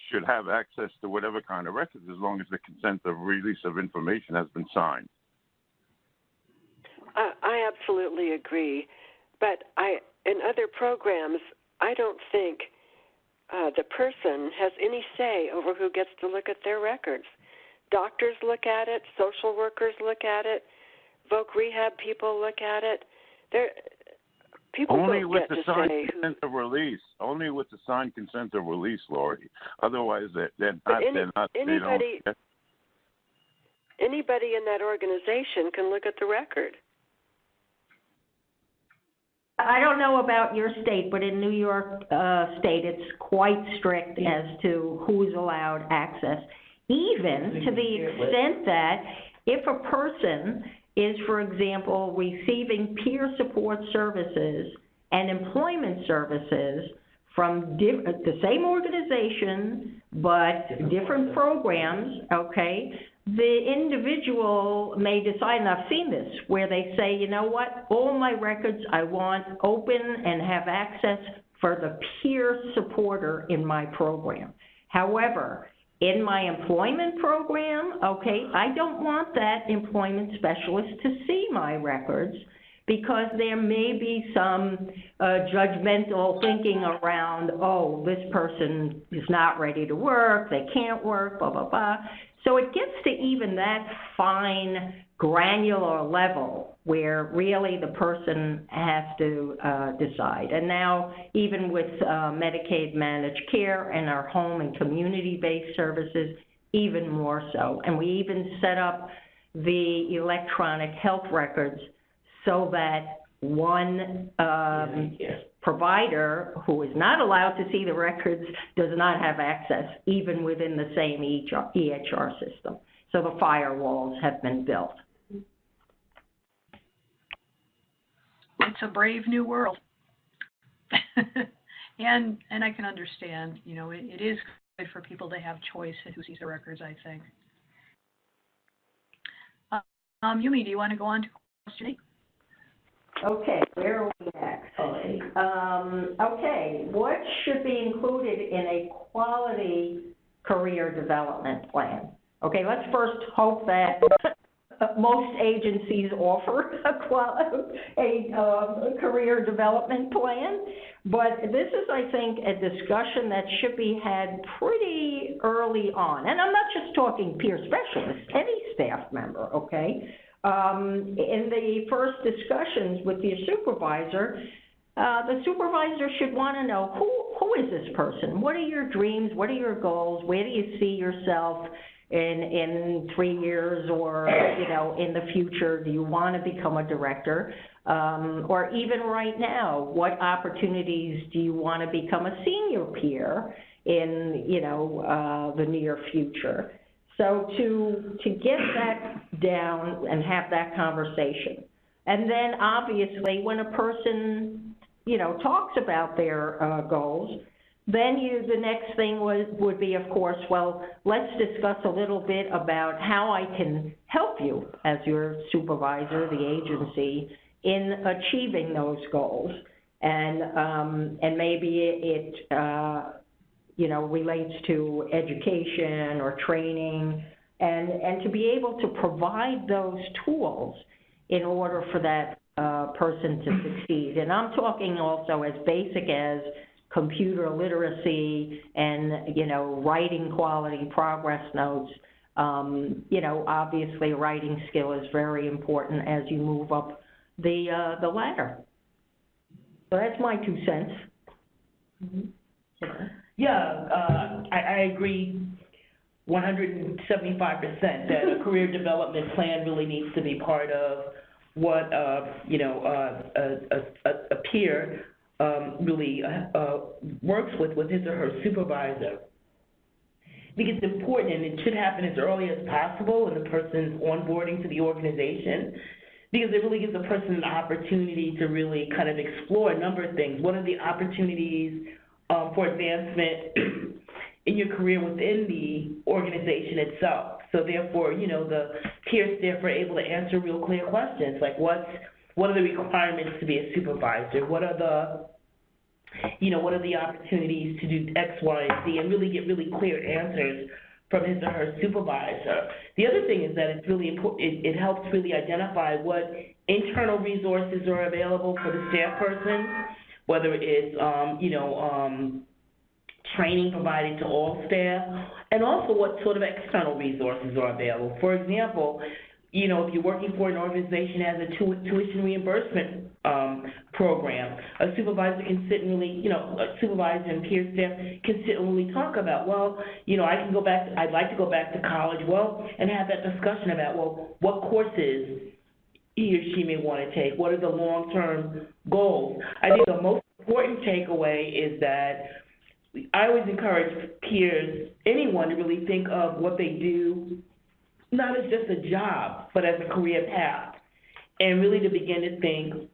should have access to whatever kind of records as long as the consent of release of information has been signed. I absolutely agree. But in other programs, I don't think the person has any say over who gets to look at their records. Doctors look at it, social workers look at it, voc rehab people look at it. People only don't with get the to signed say consent of release. Only with the signed consent of release, Lori. Otherwise, anybody in that organization can look at the record. I don't know about your state, but in New York State, it's quite strict as to who's allowed access, even to the extent that if a person is, for example, receiving peer support services and employment services from the same organization, but different programs, okay, the individual may decide, and I've seen this, where they say, you know what, all my records I want open and have access for the peer supporter in my program. However, in my employment program, okay, I don't want that employment specialist to see my records because there may be some judgmental thinking around, oh, this person is not ready to work, they can't work, blah, blah, blah. So it gets to even that fine, granular level where really the person has to decide. And now, even with Medicaid managed care and our home and community-based services, even more so. And we even set up the electronic health records so that one provider who is not allowed to see the records does not have access, even within the same EHR system. So the firewalls have been built. It's a brave new world. and I can understand, it is good for people to have choice in who sees the records, I think. Yumi, do you want to go on to question 8? Okay, where are we next? Okay, what should be included in a quality career development plan? Okay, let's first hope that most agencies offer a career development plan, but this is, I think, a discussion that should be had pretty early on. And I'm not just talking peer specialists, any staff member, okay? In the first discussions with your supervisor, the supervisor should want to know who is this person? What are your dreams? What are your goals? Where do you see yourself in 3 years or, in the future? Do you want to become a director? Or even right now, what opportunities do you want to become a senior peer in, the near future? So to get that down and have that conversation. And then obviously when a person, talks about their goals, then the next thing would be, of course, well, let's discuss a little bit about how I can help you as your supervisor, the agency, in achieving those goals. And maybe it relates to education or training, and to be able to provide those tools in order for that person to succeed. And I'm talking also as basic as computer literacy and, writing quality progress notes, Obviously writing skill is very important as you move up the ladder. So that's my 2 cents. Mm-hmm. Yeah, I agree 175% that a career development plan really needs to be part of what a peer really works with his or her supervisor. I think it's important, and it should happen as early as possible in the person's onboarding to the organization, because it really gives the person an opportunity to really kind of explore a number of things. What are the opportunities for advancement in your career within the organization itself? So therefore, the peer staff are able to answer real clear questions, like what are the requirements to be a supervisor? What are the opportunities to do X, Y, and Z, and really get really clear answers from his or her supervisor. The other thing is that it's really important, it helps really identify what internal resources are available for the staff person, whether it's, training provided to all staff, and also what sort of external resources are available. For example, if you're working for an organization that has a tuition reimbursement program, a supervisor can sit and really, a supervisor and peer staff can sit and really talk about, I'd like to go back to college, and have that discussion about, what courses he or she may want to take, what are the long-term goals. I think the most important takeaway is that I always encourage peers, anyone, to really think of what they do not as just a job, but as a career path, and really to begin to think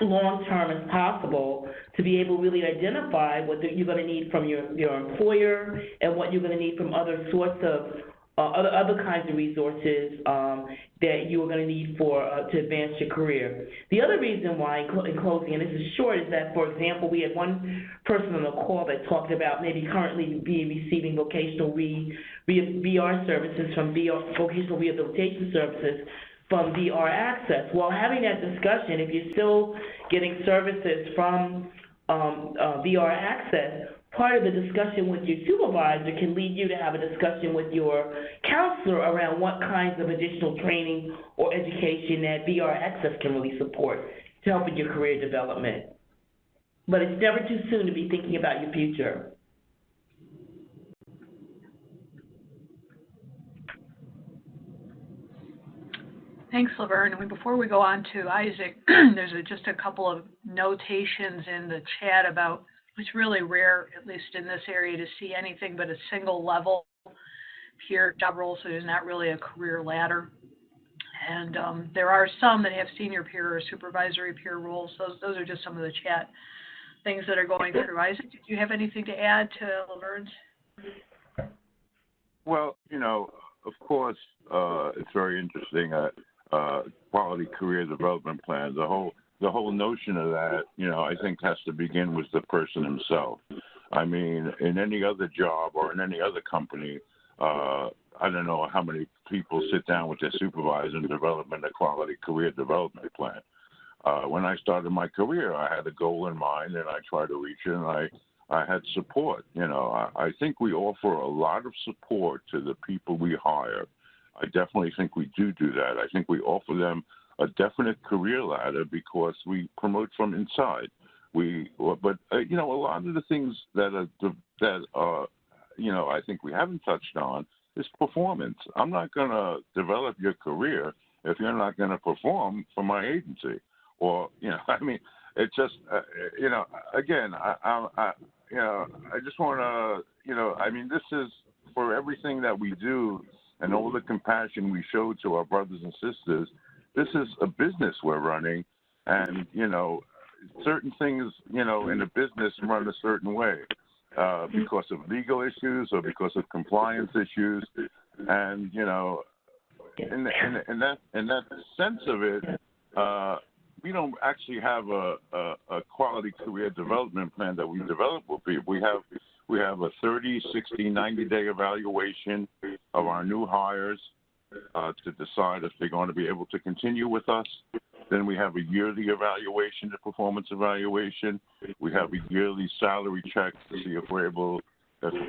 long-term as possible to be able to really identify what you're going to need from your employer and what you're going to need from other sorts of other kinds of resources that you are going to need to advance your career. The other reason why, in closing, and this is short, is that, for example, we had one person on the call that talked about maybe currently receiving vocational VR services from vocational rehabilitation services from VR Access. Well, having that discussion, if you're still getting services from VR Access, part of the discussion with your supervisor can lead you to have a discussion with your counselor around what kinds of additional training or education that VR Access can really support to help with your career development. But it's never too soon to be thinking about your future. Thanks, Laverne. Before we go on to Isaac, there's just a couple of notations in the chat about it's really rare, at least in this area, to see anything but a single level peer job role, so there's not really a career ladder. And there are some that have senior peer or supervisory peer roles. Those are just some of the chat things that are going through. Isaac, did you have anything to add to Laverne's? Well, of course, it's very interesting. Quality career development plan. The whole notion of that, I think has to begin with the person himself. I mean, in any other job or in any other company, I don't know how many people sit down with their supervisor and develop a quality career development plan. When I started my career, I had a goal in mind and I tried to reach it, and I had support. I think we offer a lot of support to the people we hire. I definitely think we do that. I think we offer them a definite career ladder because we promote from inside. But a lot of the things that I think we haven't touched on is performance. I'm not going to develop your career if you're not going to perform for my agency. Or it's just again, I just want to, this is for everything that we do and all the compassion we show to our brothers and sisters. This is a business we're running, and, certain things, in a business run a certain way because of legal issues or because of compliance issues. And, in that sense of it, we don't actually have a quality career development plan that we develop with people. We have a 30, 60, 90-day evaluation of our new hires to decide if they're going to be able to continue with us. Then we have a yearly evaluation, the performance evaluation. We have a yearly salary check to see if the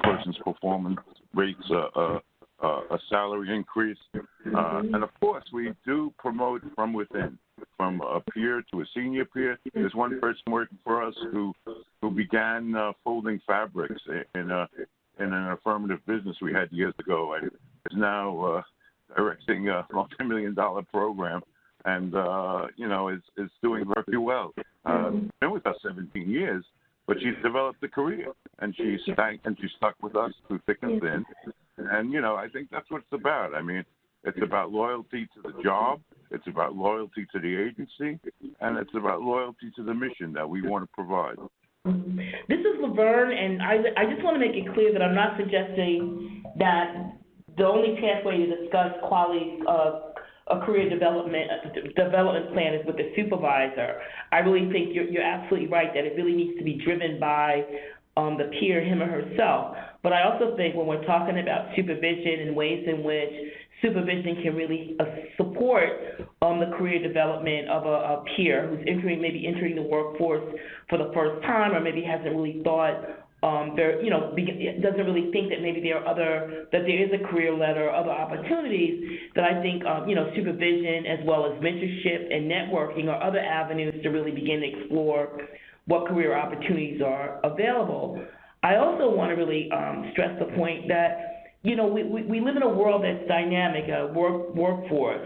person's performance rates a salary increase. And of course, we do promote from within, from a peer to a senior peer. There's one person working for us who began folding fabrics in an affirmative business we had years ago, and is now directing a multi-million-dollar program, and is doing very well. Been with us 17 years, but she's developed a career, and she's stuck with us through thick and thin. And I think that's what it's about. I mean, it's about loyalty to the job, it's about loyalty to the agency, and it's about loyalty to the mission that we want to provide. This is Laverne, and I just want to make it clear that I'm not suggesting that the only pathway to discuss quality a career development plan is with the supervisor. I really think you're absolutely right that it really needs to be driven by the peer, him or herself. But I also think when we're talking about supervision and ways in which supervision can really support the career development of a peer who's maybe entering the workforce for the first time, or maybe hasn't really thought doesn't really think that maybe that there is a career ladder or other opportunities, that I think supervision as well as mentorship and networking are other avenues to really begin to explore what career opportunities are available. I also want to really stress the point that we live in a world that's dynamic, a workforce,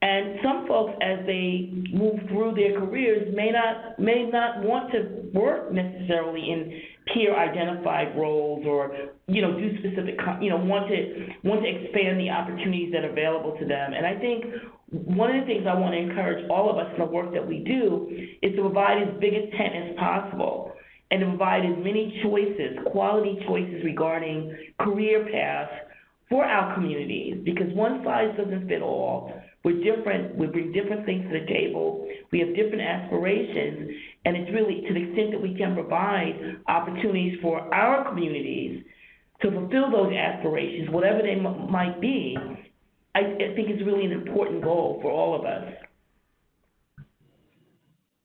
and some folks, as they move through their careers, may not want to work necessarily in peer-identified roles, or do specific, want to expand the opportunities that are available to them. And I think one of the things I want to encourage all of us in the work that we do is to provide as big a tent as possible, and to provide as many choices, quality choices regarding career paths for our communities, because one size doesn't fit all. We're different, we bring different things to the table, we have different aspirations, and it's really to the extent that we can provide opportunities for our communities to fulfill those aspirations, whatever they might be, I think it's really an important goal for all of us.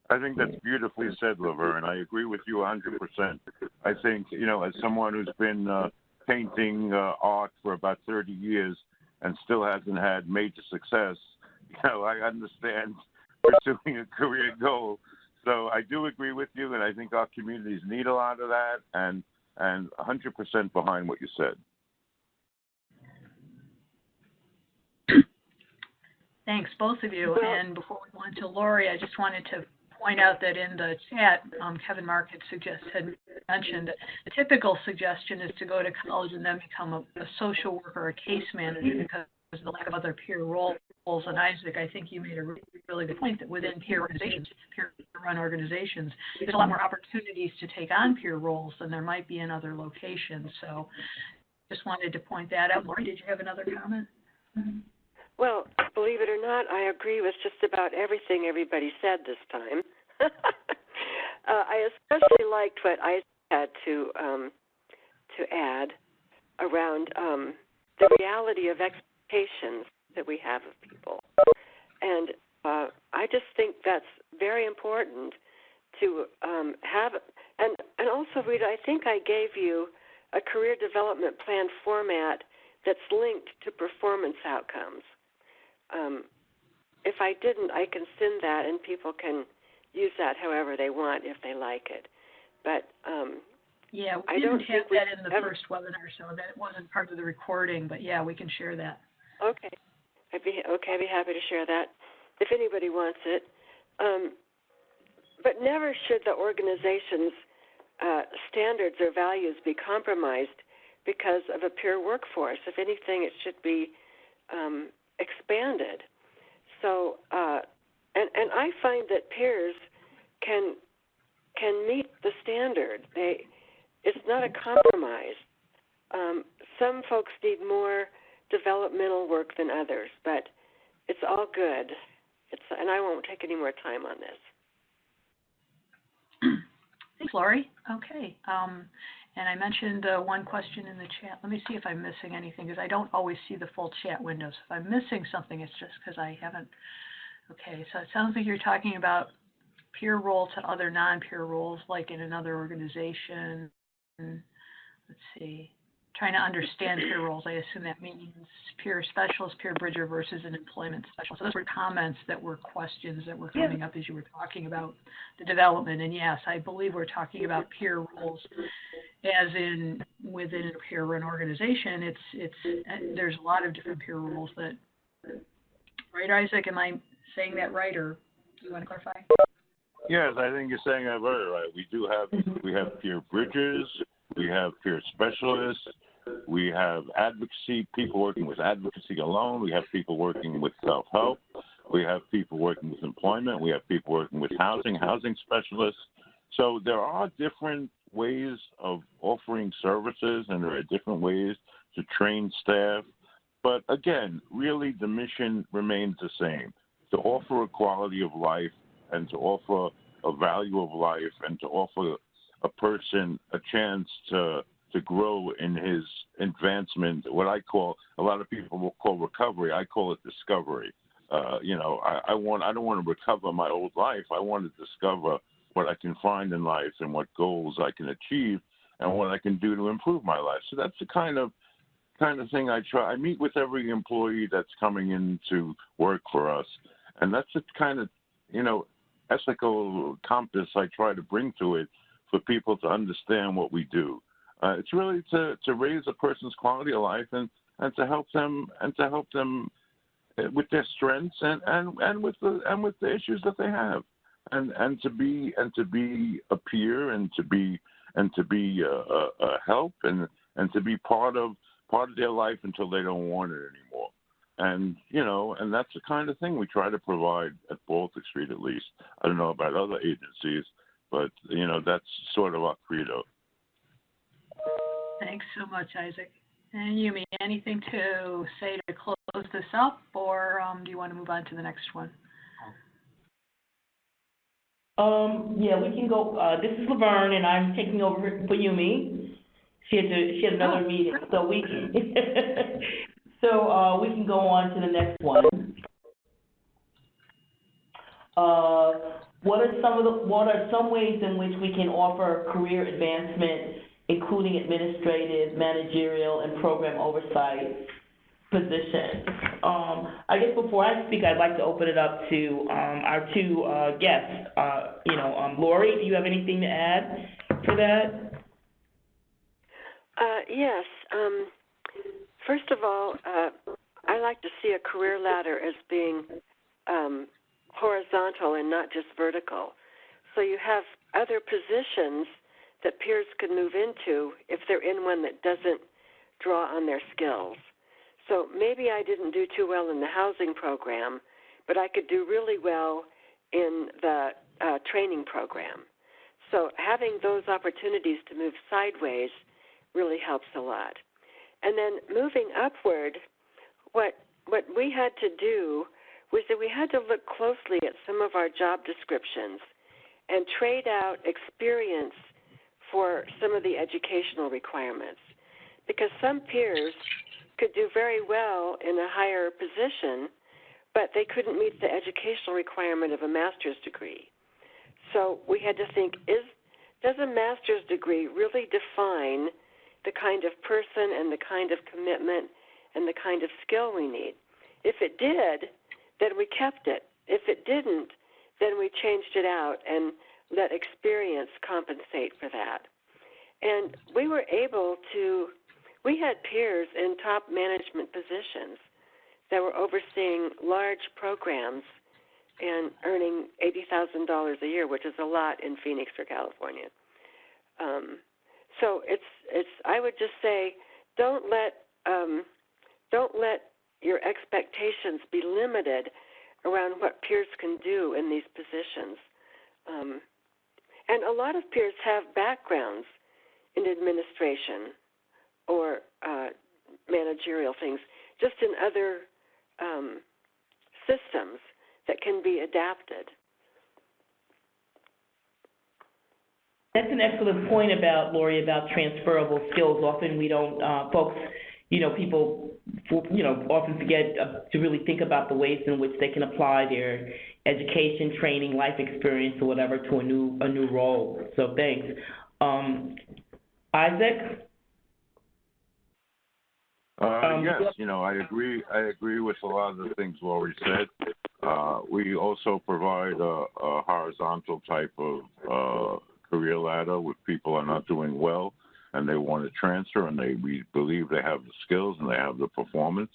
I think that's beautifully said, Laverne. I agree with you 100%. I think, as someone who's been painting art for about 30 years and still hasn't had major success, I understand pursuing a career goal. So I do agree with you, and I think our communities need a lot of that, and 100% behind what you said. Thanks, both of you. And before we go on to Lori, I just wanted to point out that in the chat, Kevin Mark had mentioned that the typical suggestion is to go to college and then become a social worker or a case manager because of the lack of other peer roles. And Isaac, I think you made a really good point that within peer-run organizations, there's a lot more opportunities to take on peer roles than there might be in other locations. So just wanted to point that out. Lori, did you have another comment? Well, believe it or not, I agree with just about everything everybody said this time. I especially liked what I had to add around the reality of expectations that we have of people. And I just think that's very important to have. And also, Rita, I think I gave you a career development plan format that's linked to performance outcomes. If I didn't, I can send that, and people can use that however they want if they like it. But yeah, we didn't have that in the first webinar, so that wasn't part of the recording. But yeah, we can share that. Okay, I'd be happy to share that if anybody wants it. But never should the organization's standards or values be compromised because of a peer workforce. If anything, it should be expanded. So, and I find that peers can meet the standard. It's not a compromise. Some folks need more developmental work than others, but it's all good. And I won't take any more time on this. Thanks, Lori. Okay. And I mentioned one question in the chat. Let me see if I'm missing anything, because I don't always see the full chat windows. If I'm missing something, it's just because I haven't. Okay, so it sounds like you're talking about peer role to other non-peer roles, like in another organization. Let's see. trying to understand peer roles. I assume that means peer specialist, peer bridger versus an employment specialist. So those were comments that were questions that were coming up as you were talking about the development. And yes, I believe we're talking about peer roles as in within a peer-run organization. There's a lot of different peer roles that, right, Isaac? Am I saying that right, or do you want to clarify? Yes, I think you're saying that very right. We have peer bridgers, we have peer specialists, we have advocacy, people working with advocacy alone, we have people working with self-help, we have people working with employment, we have people working with housing specialists. So there are different ways of offering services, and there are different ways to train staff. But again, really the mission remains the same, to offer a quality of life and to offer a value of life and to offer a person a chance to grow in his advancement, what I call, a lot of people will call recovery, I call it discovery. I don't want to recover my old life. I want to discover what I can find in life and what goals I can achieve and what I can do to improve my life. So that's the kind of thing I try. I meet with every employee that's coming in to work for us, and that's the kind of, ethical compass I try to bring to it for people to understand what we do. It's really to raise a person's quality of life and to help them with their strengths and with the issues that they have, and to be a peer and to be a help and to be part of their life until they don't want it anymore. And that's the kind of thing we try to provide at Baltic Street, at least. I don't know about other agencies, but that's sort of our credo. Thanks so much, Isaac. And Yumi, anything to say to close this up, or do you want to move on to the next one? Yeah, we can go. This is Laverne, and I'm taking over for Yumi. She had another meeting, so we can go on to the next one. What are some ways in which we can offer career advancement, including administrative, managerial, and program oversight positions? I guess before I speak, I'd like to open it up to our two guests. Lori, do you have anything to add to that? Yes. First of all, I like to see a career ladder as being horizontal and not just vertical. So you have other positions that peers can move into if they're in one that doesn't draw on their skills. So maybe I didn't do too well in the housing program, but I could do really well in the training program. So having those opportunities to move sideways really helps a lot. And then moving upward, what we had to do was that we had to look closely at some of our job descriptions and trade out experience for some of the educational requirements. Because some peers could do very well in a higher position, but they couldn't meet the educational requirement of a master's degree. So we had to think, does a master's degree really define the kind of person and the kind of commitment and the kind of skill we need? If it did, then we kept it. If it didn't, then we changed it out and let experience compensate for that. And we had peers in top management positions that were overseeing large programs and earning $80,000 a year, which is a lot in Phoenix or California. So I would just say, don't let your expectations be limited around what peers can do in these positions. And a lot of peers have backgrounds in administration or managerial things, just in other systems that can be adapted. That's an excellent point about, Lori, about transferable skills. Often we don't, folks, people, often forget to really think about the ways in which they can apply their education, training, life experience, or whatever to a new role. So thanks. Isaac? Yes, I agree with a lot of the things Lori said. We also provide a horizontal type of career ladder with people are not doing well and they want to transfer and we believe they have the skills and they have the performance.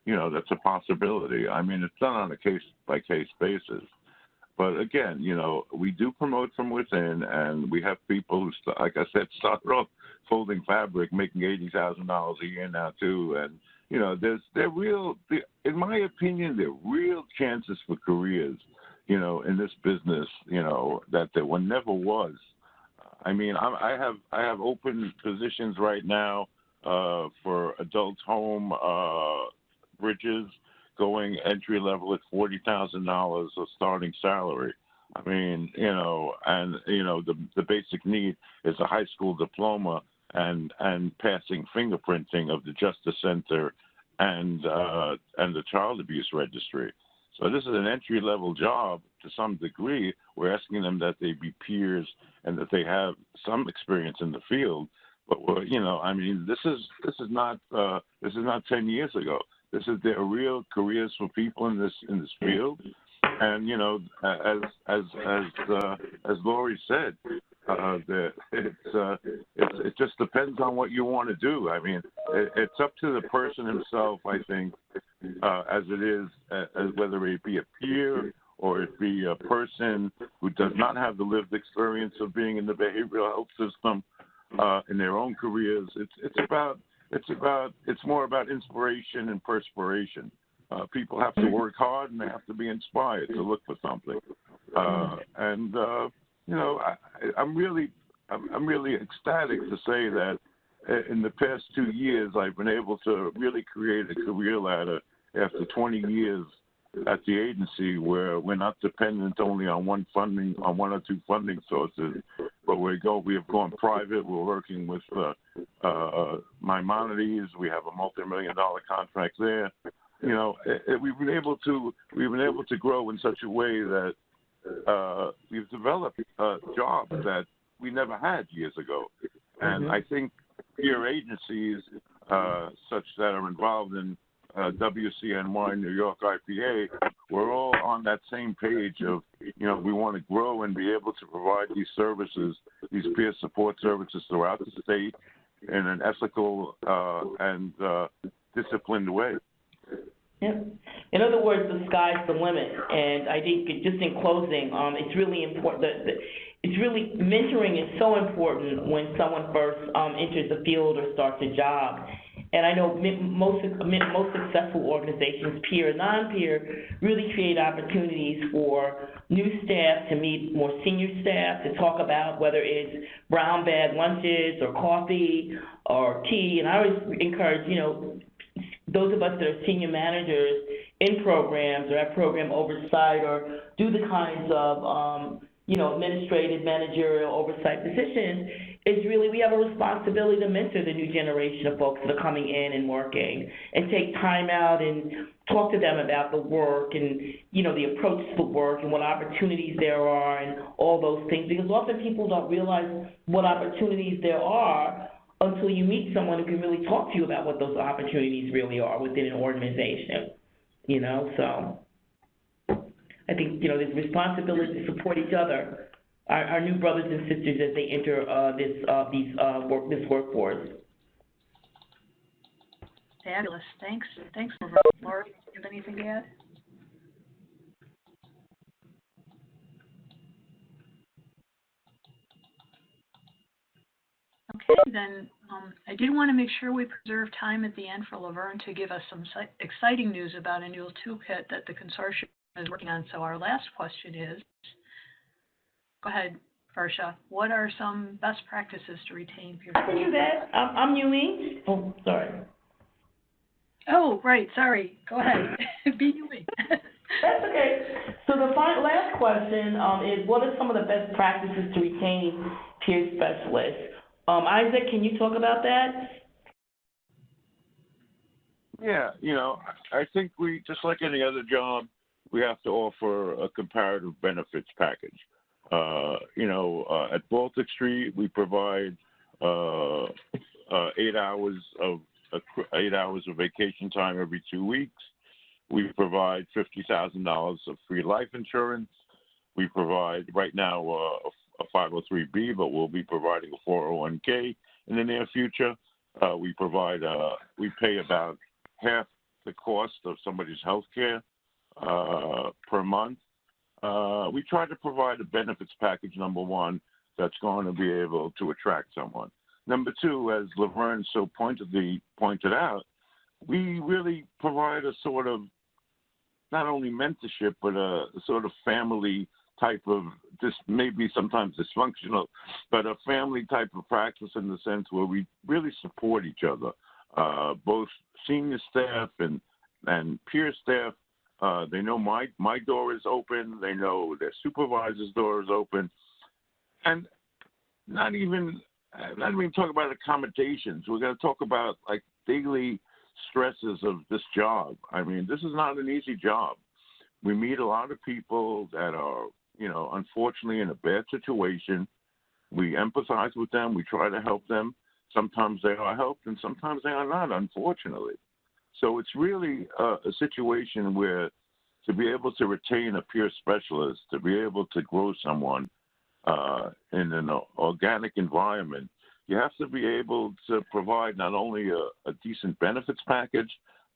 That's a possibility. I mean, it's done on a case-by-case basis. But again, we do promote from within, and we have people who, like I said, started off folding fabric, making $80,000 a year now too. And in my opinion, there are real chances for careers, in this business, that there never was. I mean, I have open positions right now for adult home bridges, going entry level at $40,000 a starting salary. I mean, the basic need is a high school diploma and passing fingerprinting of the Justice Center and the Child Abuse Registry. So this is an entry level job to some degree. We're asking them that they be peers and that they have some experience in the field. But I mean, this is not 10 years ago. There are real careers for people in this field, and as Lori said, it just depends on what you want to do. I mean, it's up to the person himself, I think, as it is, whether it be a peer or it be a person who does not have the lived experience of being in the behavioral health system in their own careers. It's more about inspiration and perspiration. People have to work hard and they have to be inspired to look for something. I'm really ecstatic to say that in the past 2 years I've been able to really create a career ladder after 20 years at the agency, where we're not dependent only on one or two funding sources, but we have gone private. We're working with Maimonides. We have a multi-million-dollar contract there. We've been able to grow in such a way that we've developed jobs that we never had years ago. And I think peer agencies such that are involved in WCNY, New York IPA, we're all on that same page of, we want to grow and be able to provide these services, these peer support services throughout the state in an ethical and disciplined way. Yeah. In other words, the sky's the limit. And I think just in closing, it's really important mentoring is so important when someone first enters the field or starts a job. And I know most successful organizations, peer and non-peer, really create opportunities for new staff to meet more senior staff, to talk about whether it's brown bag lunches or coffee or tea. And I always encourage, those of us that are senior managers in programs or have program oversight or do the kinds of, administrative, managerial oversight positions, is really we have a responsibility to mentor the new generation of folks that are coming in and working and take time out and talk to them about the work and, the approach to the work and what opportunities there are and all those things. Because often people don't realize what opportunities there are until you meet someone who can really talk to you about what those opportunities really are within an organization, so I think, there's responsibility to support each other, our new brothers and sisters as they enter this workforce. Fabulous. Thanks, Laura. Do you have anything to add? Okay, then I did want to make sure we preserve time at the end for Laverne to give us some exciting news about a new toolkit that the consortium is working on. So our last question is, go ahead, Varsha, what are some best practices to retain peer support? I can do that. I'm Yumi. Oh, sorry. Oh, right, sorry. Go ahead. Be Yumi. That's okay. So the last question is, what are some of the best practices to retain peer specialists? Isaac, can you talk about that? Yeah, I think we, just like any other job, we have to offer a comparative benefits package. At Baltic Street, we provide 8 hours of 8 hours of vacation time every 2 weeks. We provide $50,000 of free life insurance. We provide right now a 503B, but we'll be providing a 401K in the near future. We pay about half the cost of somebody's health care per month. We try to provide a benefits package, number one, that's going to be able to attract someone. Number two, as Laverne so pointedly pointed out, we really provide a sort of not only mentorship, but a sort of family type of, this maybe sometimes dysfunctional, but a family type of practice in the sense where we really support each other, both senior staff and peer staff. They know my door is open. They know their supervisor's door is open. And not even talk about accommodations. We're going to talk about like daily stresses of this job. I mean, this is not an easy job. We meet a lot of people that are, unfortunately in a bad situation. We empathize with them. We try to help them. Sometimes they are helped and sometimes they are not, unfortunately. So it's really a situation where to be able to retain a peer specialist, to be able to grow someone in an organic environment, you have to be able to provide not only a decent benefits package,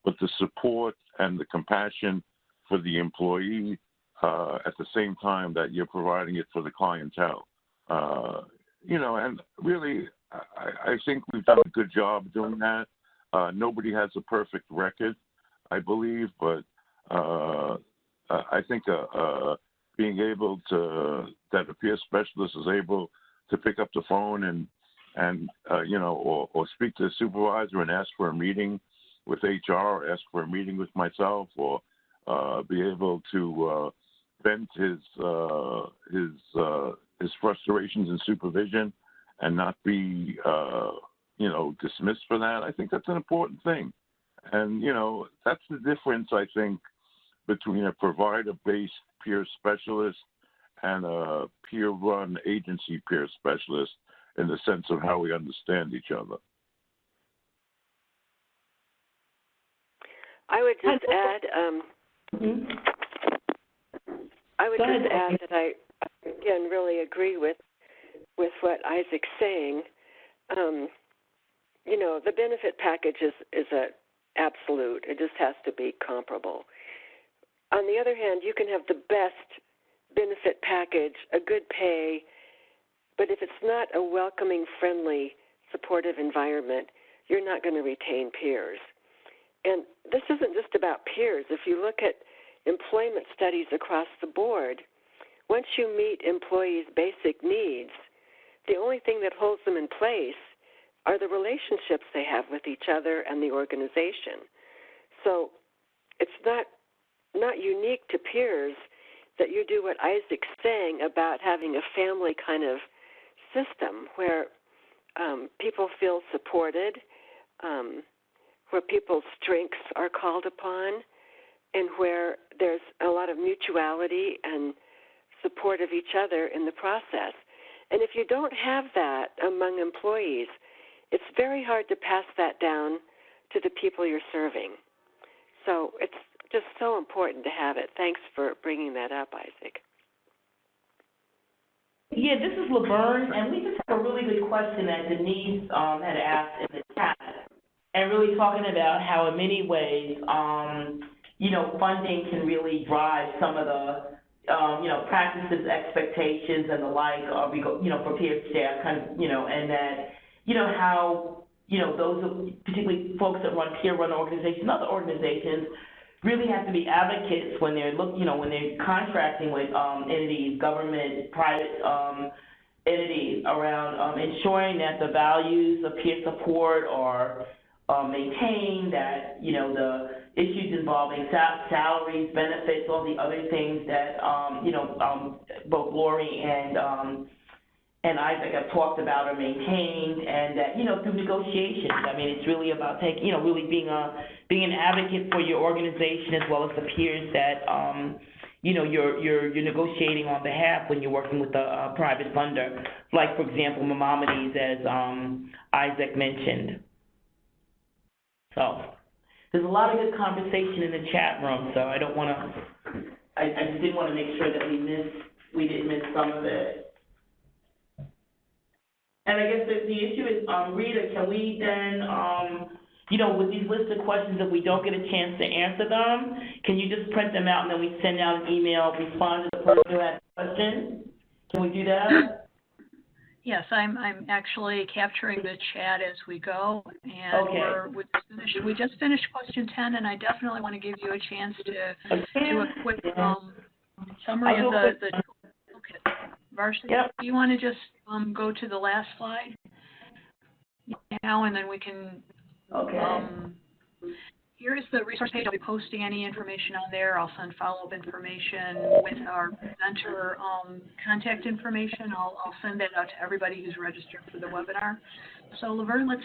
but the support and the compassion for the employee at the same time that you're providing it for the clientele. And really, I think we've done a good job doing that. Nobody has a perfect record, I believe, but I think being able that a peer specialist is able to pick up the phone and or speak to the supervisor and ask for a meeting with HR, ask for a meeting with myself, or be able to vent his frustrations in supervision and not be dismissed for that. I think that's an important thing. And, that's the difference, I think, between a provider-based peer specialist and a peer-run agency peer specialist in the sense of how we understand each other. I would just add, that I, again, really agree with what Isaac's saying. The benefit package is a absolute. It just has to be comparable. On the other hand, you can have the best benefit package, a good pay, but if it's not a welcoming, friendly, supportive environment, you're not going to retain peers. And this isn't just about peers. If you look at employment studies across the board, once you meet employees' basic needs, the only thing that holds them in place are the relationships they have with each other and the organization. So it's not unique to peers that you do what Isaac's saying about having a family kind of system where people feel supported, where people's strengths are called upon, and where there's a lot of mutuality and support of each other in the process. And if you don't have that among employees, it's very hard to pass that down to the people you're serving. So it's just so important to have it. Thanks for bringing that up, Isaac. Yeah, this is Laverne, and we just have a really good question that Denise had asked in the chat, and really talking about how in many ways, funding can really drive some of the, practices, expectations, and the like, for peer staff, and that, how, those, particularly folks that run peer-run organizations, other organizations, really have to be advocates when they're when they're contracting with entities, government, private entities, around ensuring that the values of peer support are maintained, that the issues involving salaries, benefits, all the other things that both Lori and Isaac have talked about are maintained, and that through negotiations. I mean, it's really about really being an advocate for your organization as well as the peers that you're negotiating on behalf when you're working with a private funder, like for example Maimonides, as Isaac mentioned. So there's a lot of good conversation in the chat room, so I don't want to, I just didn't want to make sure that we didn't miss some of it. And I guess the issue is, Rita, can we then, with these list of questions, if we don't get a chance to answer them, can you just print them out and then we send out an email, respond to the person who had the question? Can we do that? Yes, I'm actually capturing the chat as we go, and okay. we just finished question 10, and I definitely want to give you a chance to do a quick summary of the toolkit. Varsity, do you want to just go to the last slide now, and then we can. Here is the resource page. I'll be posting any information on there. I'll send follow-up information with our presenter contact information. I'll send that out to everybody who's registered for the webinar. So Laverne, let's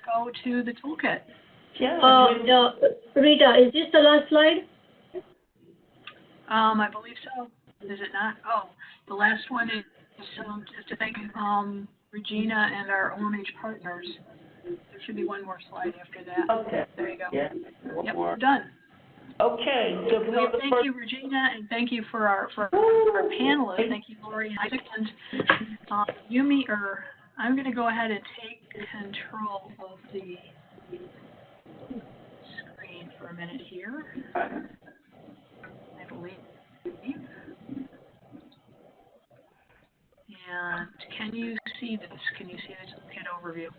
go to the toolkit. Yeah. Rita, is this the last slide? I believe so. Is it not? Oh, the last one is to thank Regina and our OMH partners. There should be one more slide after that. Okay. There you go. Yeah. Yep, we're done. Okay. So can we have thank you, Regina, and thank you for our panelists. Thank you, Lori and Isaac, and Yumi. I'm going to go ahead and take control of the screen for a minute here. I believe. And can you see this? Can you see the toolkit overview?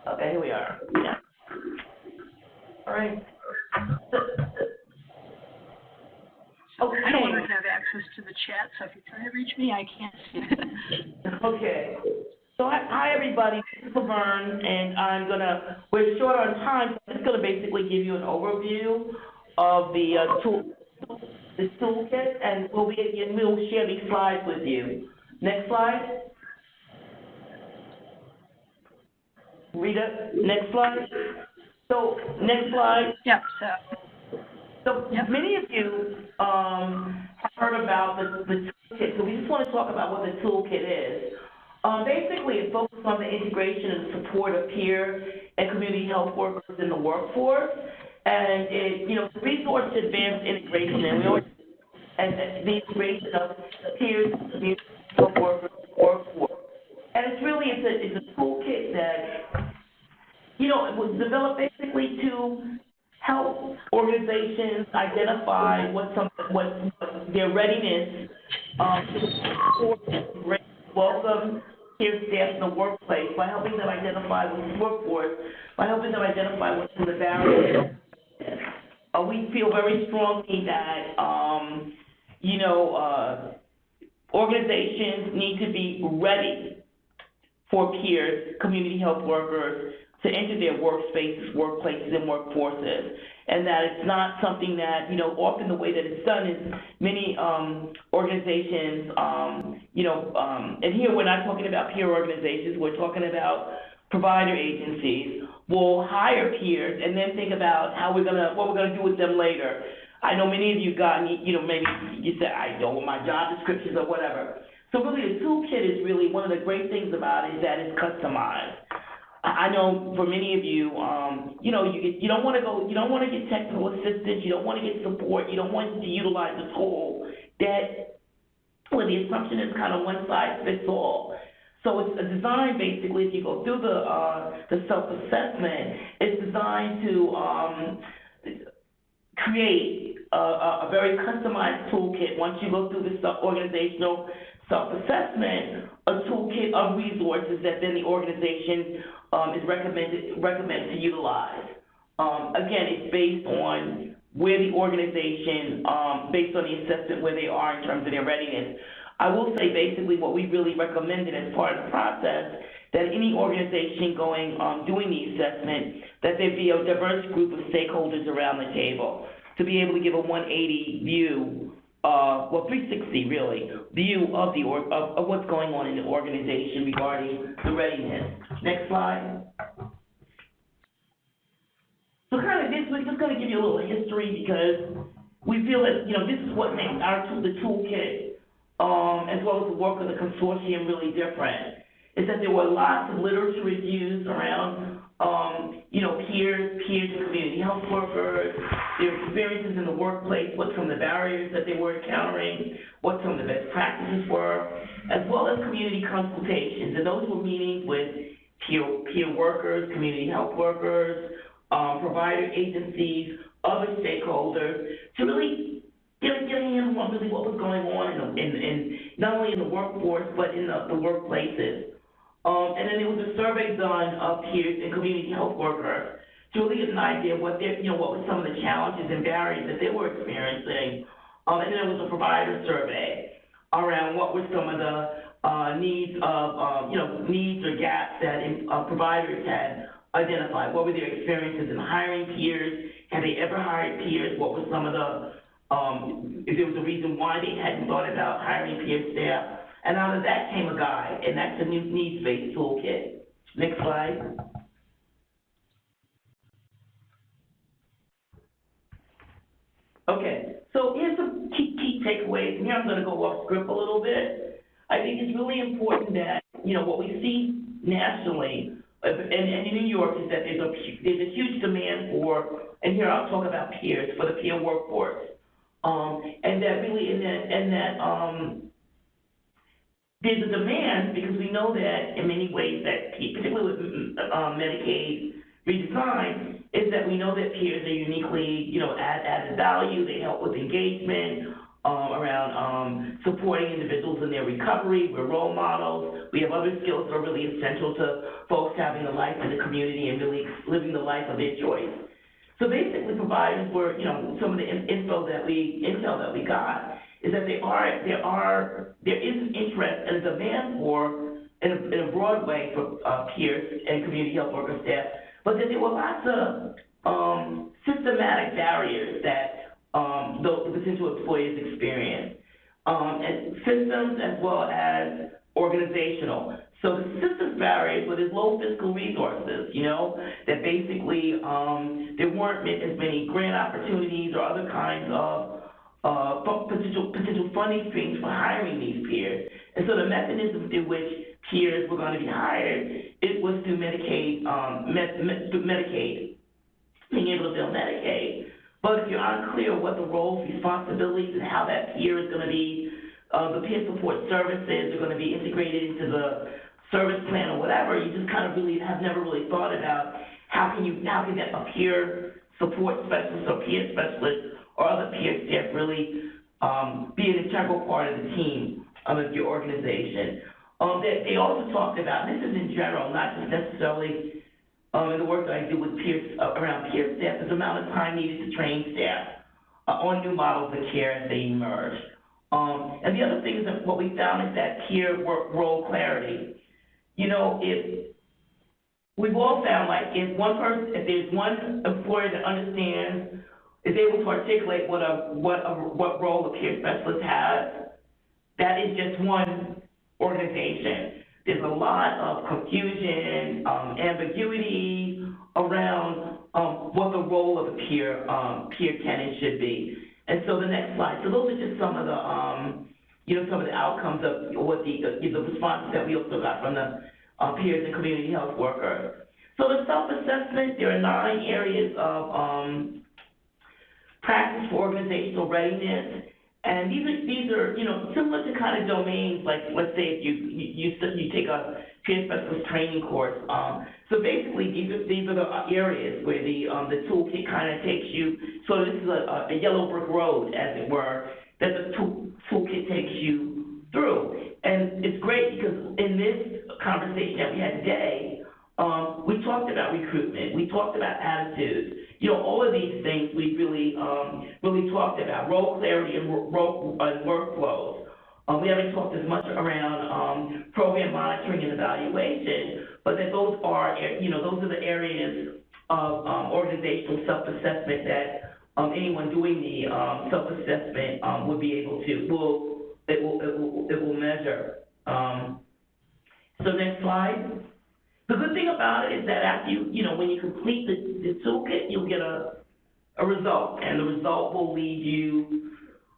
Okay, here we are. Yeah. All right. So I don't want to have access to the chat, so if you're trying to reach me, I can't see it. Okay. So hi everybody, this is Laverne, and we're short on time, so I'm just going to basically give you an overview of the toolkit, and we'll share these slides with you. Next slide. Rita, next slide. So, next slide. Yep. So many of you have heard about the toolkit, so we just want to talk about what the toolkit is. Basically, it focuses on the integration and support of peer and community health workers in the workforce, and it, resource to advance integration, and the integration of peers and community health workers in the workforce. And it's a toolkit that, it was developed basically to help organizations identify what their readiness to welcome peer staff in the workplace by helping them identify with the workforce, by helping them identify what's in the barriers. We feel very strongly that organizations need to be ready for peers, community health workers, to enter their workspaces, workplaces, and workforces. And that it's not something that, often the way that it's done is many organizations, and here we're not talking about peer organizations, we're talking about provider agencies, will hire peers and then think about what we're gonna do with them later. I know many of you maybe you said, I know what my job descriptions or whatever. So really the toolkit is really, one of the great things about it is that it's customized. I know for many of you, you don't want to get technical assistance, you don't want to get support, you don't want to utilize a tool where the assumption is kind of one size fits all. So it's a design basically, if you go through the self-assessment, it's designed to create a very customized toolkit. Once you go through the organizational self-assessment, a toolkit of resources that then the organization is recommended to utilize. Again, it's based on where the organization, based on the assessment where they are in terms of their readiness. I will say basically what we really recommended as part of the process, that any organization doing the assessment, that there be a diverse group of stakeholders around the table to be able to give a 180 view, 360 really, view of what's going on in the organization regarding the readiness. Next slide. So we're just going to give you a little history because we feel that, this is what makes the toolkit, as well as the work of the consortium really different, is that there were lots of literature reviews around peers and community health workers, their experiences in the workplace, what some of the barriers that they were encountering, what some of the best practices were, as well as community consultations. And those were meetings with peer workers, community health workers, provider agencies, other stakeholders, to really get a handle on really what was going on in not only in the workforce, but in the workplaces. And then there was a survey done of peers and community health workers to really get an idea of what were some of the challenges and barriers that they were experiencing. And then there was a provider survey around what were some of the needs or gaps that providers had identified. What were their experiences in hiring peers? Had they ever hired peers? What were some of the, if there was a reason why they hadn't thought about hiring peer staff? And out of that came a guide, and that's the new needs-based toolkit. Next slide. Okay, so here's some key takeaways, and here I'm going to go off script a little bit. I think it's really important that, what we see nationally and in New York is that there's a huge demand for, and here I'll talk about peers, for the peer workforce. And that really, there's a demand because we know that in many ways that, particularly with Medicaid redesign, is that we know that peers are uniquely, added value. They help with engagement around supporting individuals in their recovery. We're role models. We have other skills that are really essential to folks having a life in the community and really living the life of their choice. So basically, providers were, some of the intel that we got is that there is an interest and a demand for, in a broad way, for peers and community health worker staff, but that there were lots of systematic barriers that the potential employees experience, and systems as well as organizational. So the systems barriers were there's low fiscal resources, that basically there weren't as many grant opportunities or other kinds of potential funding streams for hiring these peers. And so the mechanism through which peers were going to be hired, it was through Medicaid, being able to bill Medicaid. But if you're unclear what the roles, responsibilities, and how that peer is going to be, the peer support services are going to be integrated into the service plan or whatever, you just kind of really have never really thought about how can that a peer support specialist or peer specialist or other peer staff really be an integral part of the team of your organization. They also talked about, and this is in general, not just necessarily in the work that I do with peers around peer staff, is the amount of time needed to train staff on new models of care as they emerge. And the other thing is that what we found is that peer work role clarity. If we've all found, like, if there's one employer that understands, is able to articulate what role a peer specialist has, that is just one organization. There's a lot of confusion, ambiguity around what the role of a peer can and should be. And so the next slide. So those are just some of the some of the outcomes of what the responses that we also got from the peers and community health workers. So the self-assessment, there are 9 areas of practice for organizational readiness, and these are similar to kind of domains, like let's say if you take a peer specialist training course. So basically these are the areas where the toolkit kind of takes you. So this is a yellow brick road, as it were, that the toolkit takes you through. And it's great because in this conversation that we had today, we talked about recruitment, we talked about attitudes, all of these things we really talked about, role clarity and workflows. We haven't talked as much around program monitoring and evaluation, but that those are the areas of organizational self-assessment that anyone doing the self-assessment would be able to, it will measure. So next slide. The good thing about it is that after when you complete the toolkit, you'll get a result, and the result will lead you,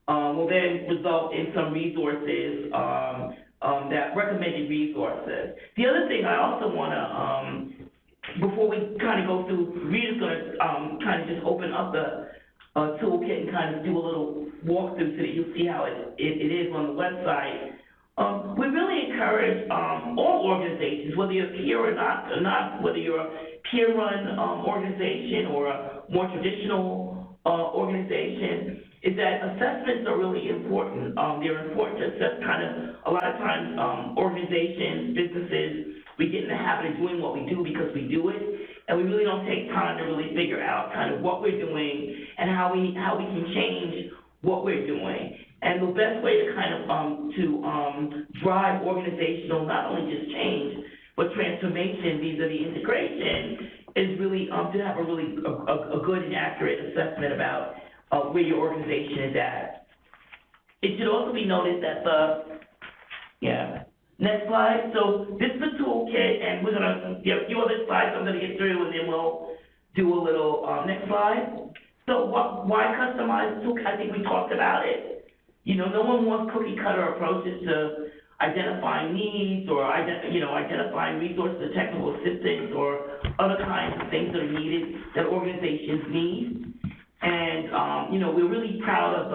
will then result in some resources, that recommended resources. The other thing I also want to before we kind of go through, Rita's going to kind of just open up the toolkit and kind of do a little walkthrough so that you'll see how it is on the website. We really encourage all organizations, whether you're peer or not, whether you're a peer-run organization or a more traditional organization, is that assessments are really important. They're important to assess kind of, a lot of times, organizations, businesses, we get in the habit of doing what we do because we do it, and we really don't take time to really figure out kind of what we're doing and how we can change what we're doing. And the best way to kind of drive organizational, not only just change, but transformation vis-a-vis integration is really to have a really a good and accurate assessment about where your organization is at. It should also be noted that next slide. So this is the toolkit, and we're gonna a few other slides I'm gonna get through, and then we'll do a little next slide. So why customize the toolkit? I think we talked about it. You know, no one wants cookie cutter approaches to identifying needs or identifying resources, technical assistance, or other kinds of things that are needed that organizations need. And we're really proud of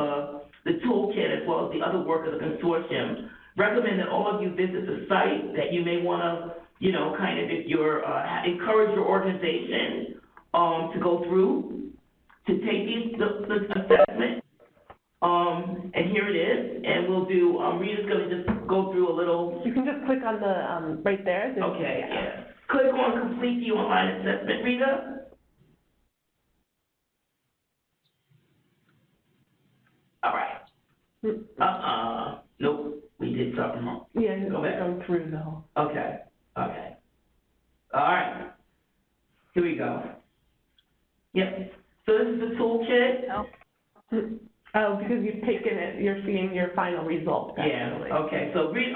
the toolkit as well as the other work of the consortium. Recommend that all of you visit the site, that you may want to, kind of, if you're encourage your organization to go through to take the assessment. And here it is, and we'll do, Rita's going to just go through a little. You can just click on the, right there. Okay, yeah. Click on complete the online assessment, Rita. All right. Nope, we did something wrong. Yeah, go back. Go through the whole. Okay. All right. Here we go. Yep. So this is the toolkit. Oh, because you've taken it, you're seeing your final result. Actually. Yeah. Okay. So we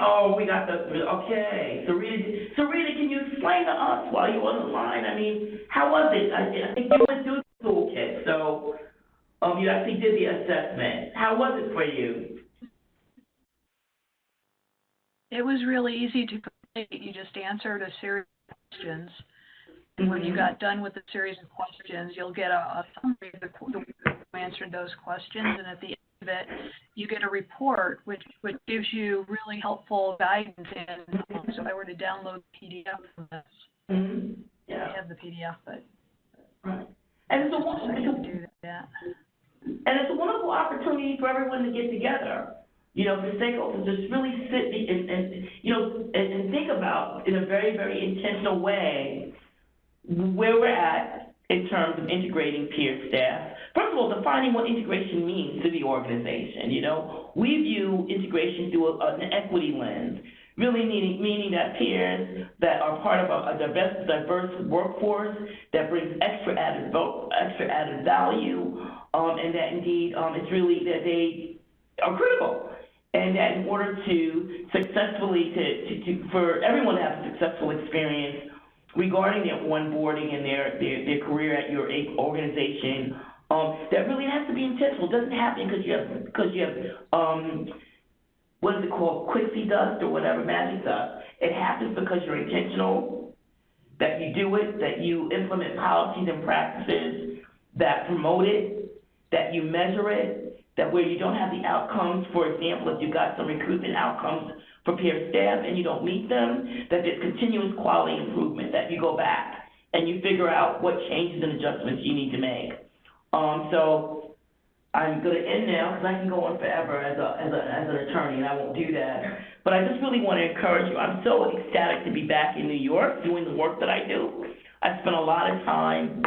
got the. Okay. So Rita, can you explain to us while you're on the line? I mean, how was it? I think you went through the toolkit, so you actually did the assessment. How was it for you? It was really easy to complete. You just answered a series of questions. And when you got done with the series of questions, you'll get a summary of the way you answered those questions, and at the end of it, you get a report which gives you really helpful guidance. And so if I were to download the PDF from this, I have the PDF, but right. And it's a wonderful opportunity for everyone to get together. The stakeholders just really sit and think about in a very, very intentional way where we're at in terms of integrating peer staff. First of all, defining what integration means to the organization. We view integration through an equity lens, really meaning that peers that are part of a diverse workforce that brings extra added value, and that indeed it's really that they are critical. And that in order to successfully, for everyone to have a successful experience regarding their onboarding and their career at your organization, that really has to be intentional. It doesn't happen because you have what is it called, Quixie dust or whatever, magic dust. It happens because you're intentional, that you do it, that you implement policies and practices that promote it, that you measure it, that where you don't have the outcomes, for example, if you've got some recruitment outcomes for peer staff and you don't meet them, that there's continuous quality improvement, that you go back and you figure out what changes and adjustments you need to make. So I'm going to end now because I can go on forever as an attorney, and I won't do that. But I just really want to encourage you. I'm so ecstatic to be back in New York doing the work that I do. I spent a lot of time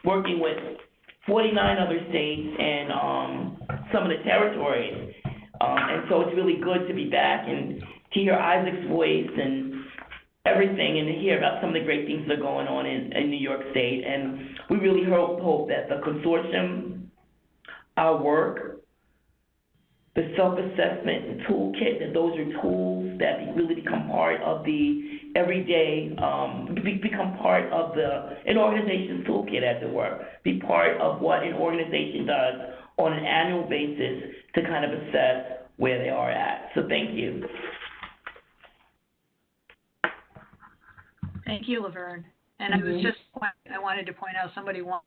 working with 49 other states and some of the territories. And so it's really good to be back and to hear Isaac's voice and everything, and to hear about some of the great things that are going on in New York State. And we really hope that the consortium, our work, the self-assessment and toolkit, that those are tools that really become part of the everyday, become part of an organization's toolkit, as it were, be part of what an organization does on an annual basis to kind of assess where they are at. So thank you. Thank you, Laverne. And I wanted to point out, somebody wanted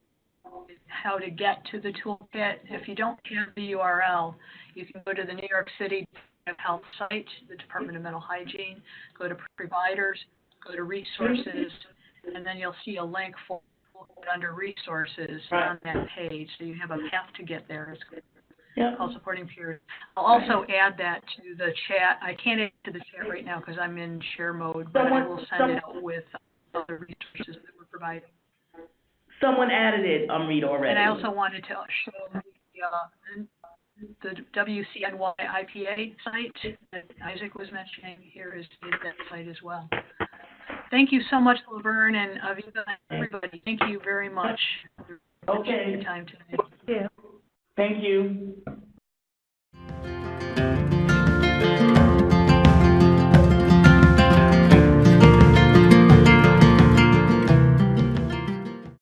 how to get to the toolkit. If you don't have the URL, you can go to the New York City Health site, the Department of Mental Hygiene, go to Providers, go to Resources, and then you'll see a link for under Resources on that page. So you have a path to get there. It's called Supporting Peers. I'll also add that to the chat. I can't add to the chat right now because I'm in share mode, but I will send it out with other resources that we're providing. Someone added it, Rita, already. And I also wanted to show the WCNY IPA site that Isaac was mentioning here is that site as well. Thank you so much, Laverne and Aviva and everybody. Thank you very much for your time today. Thank you.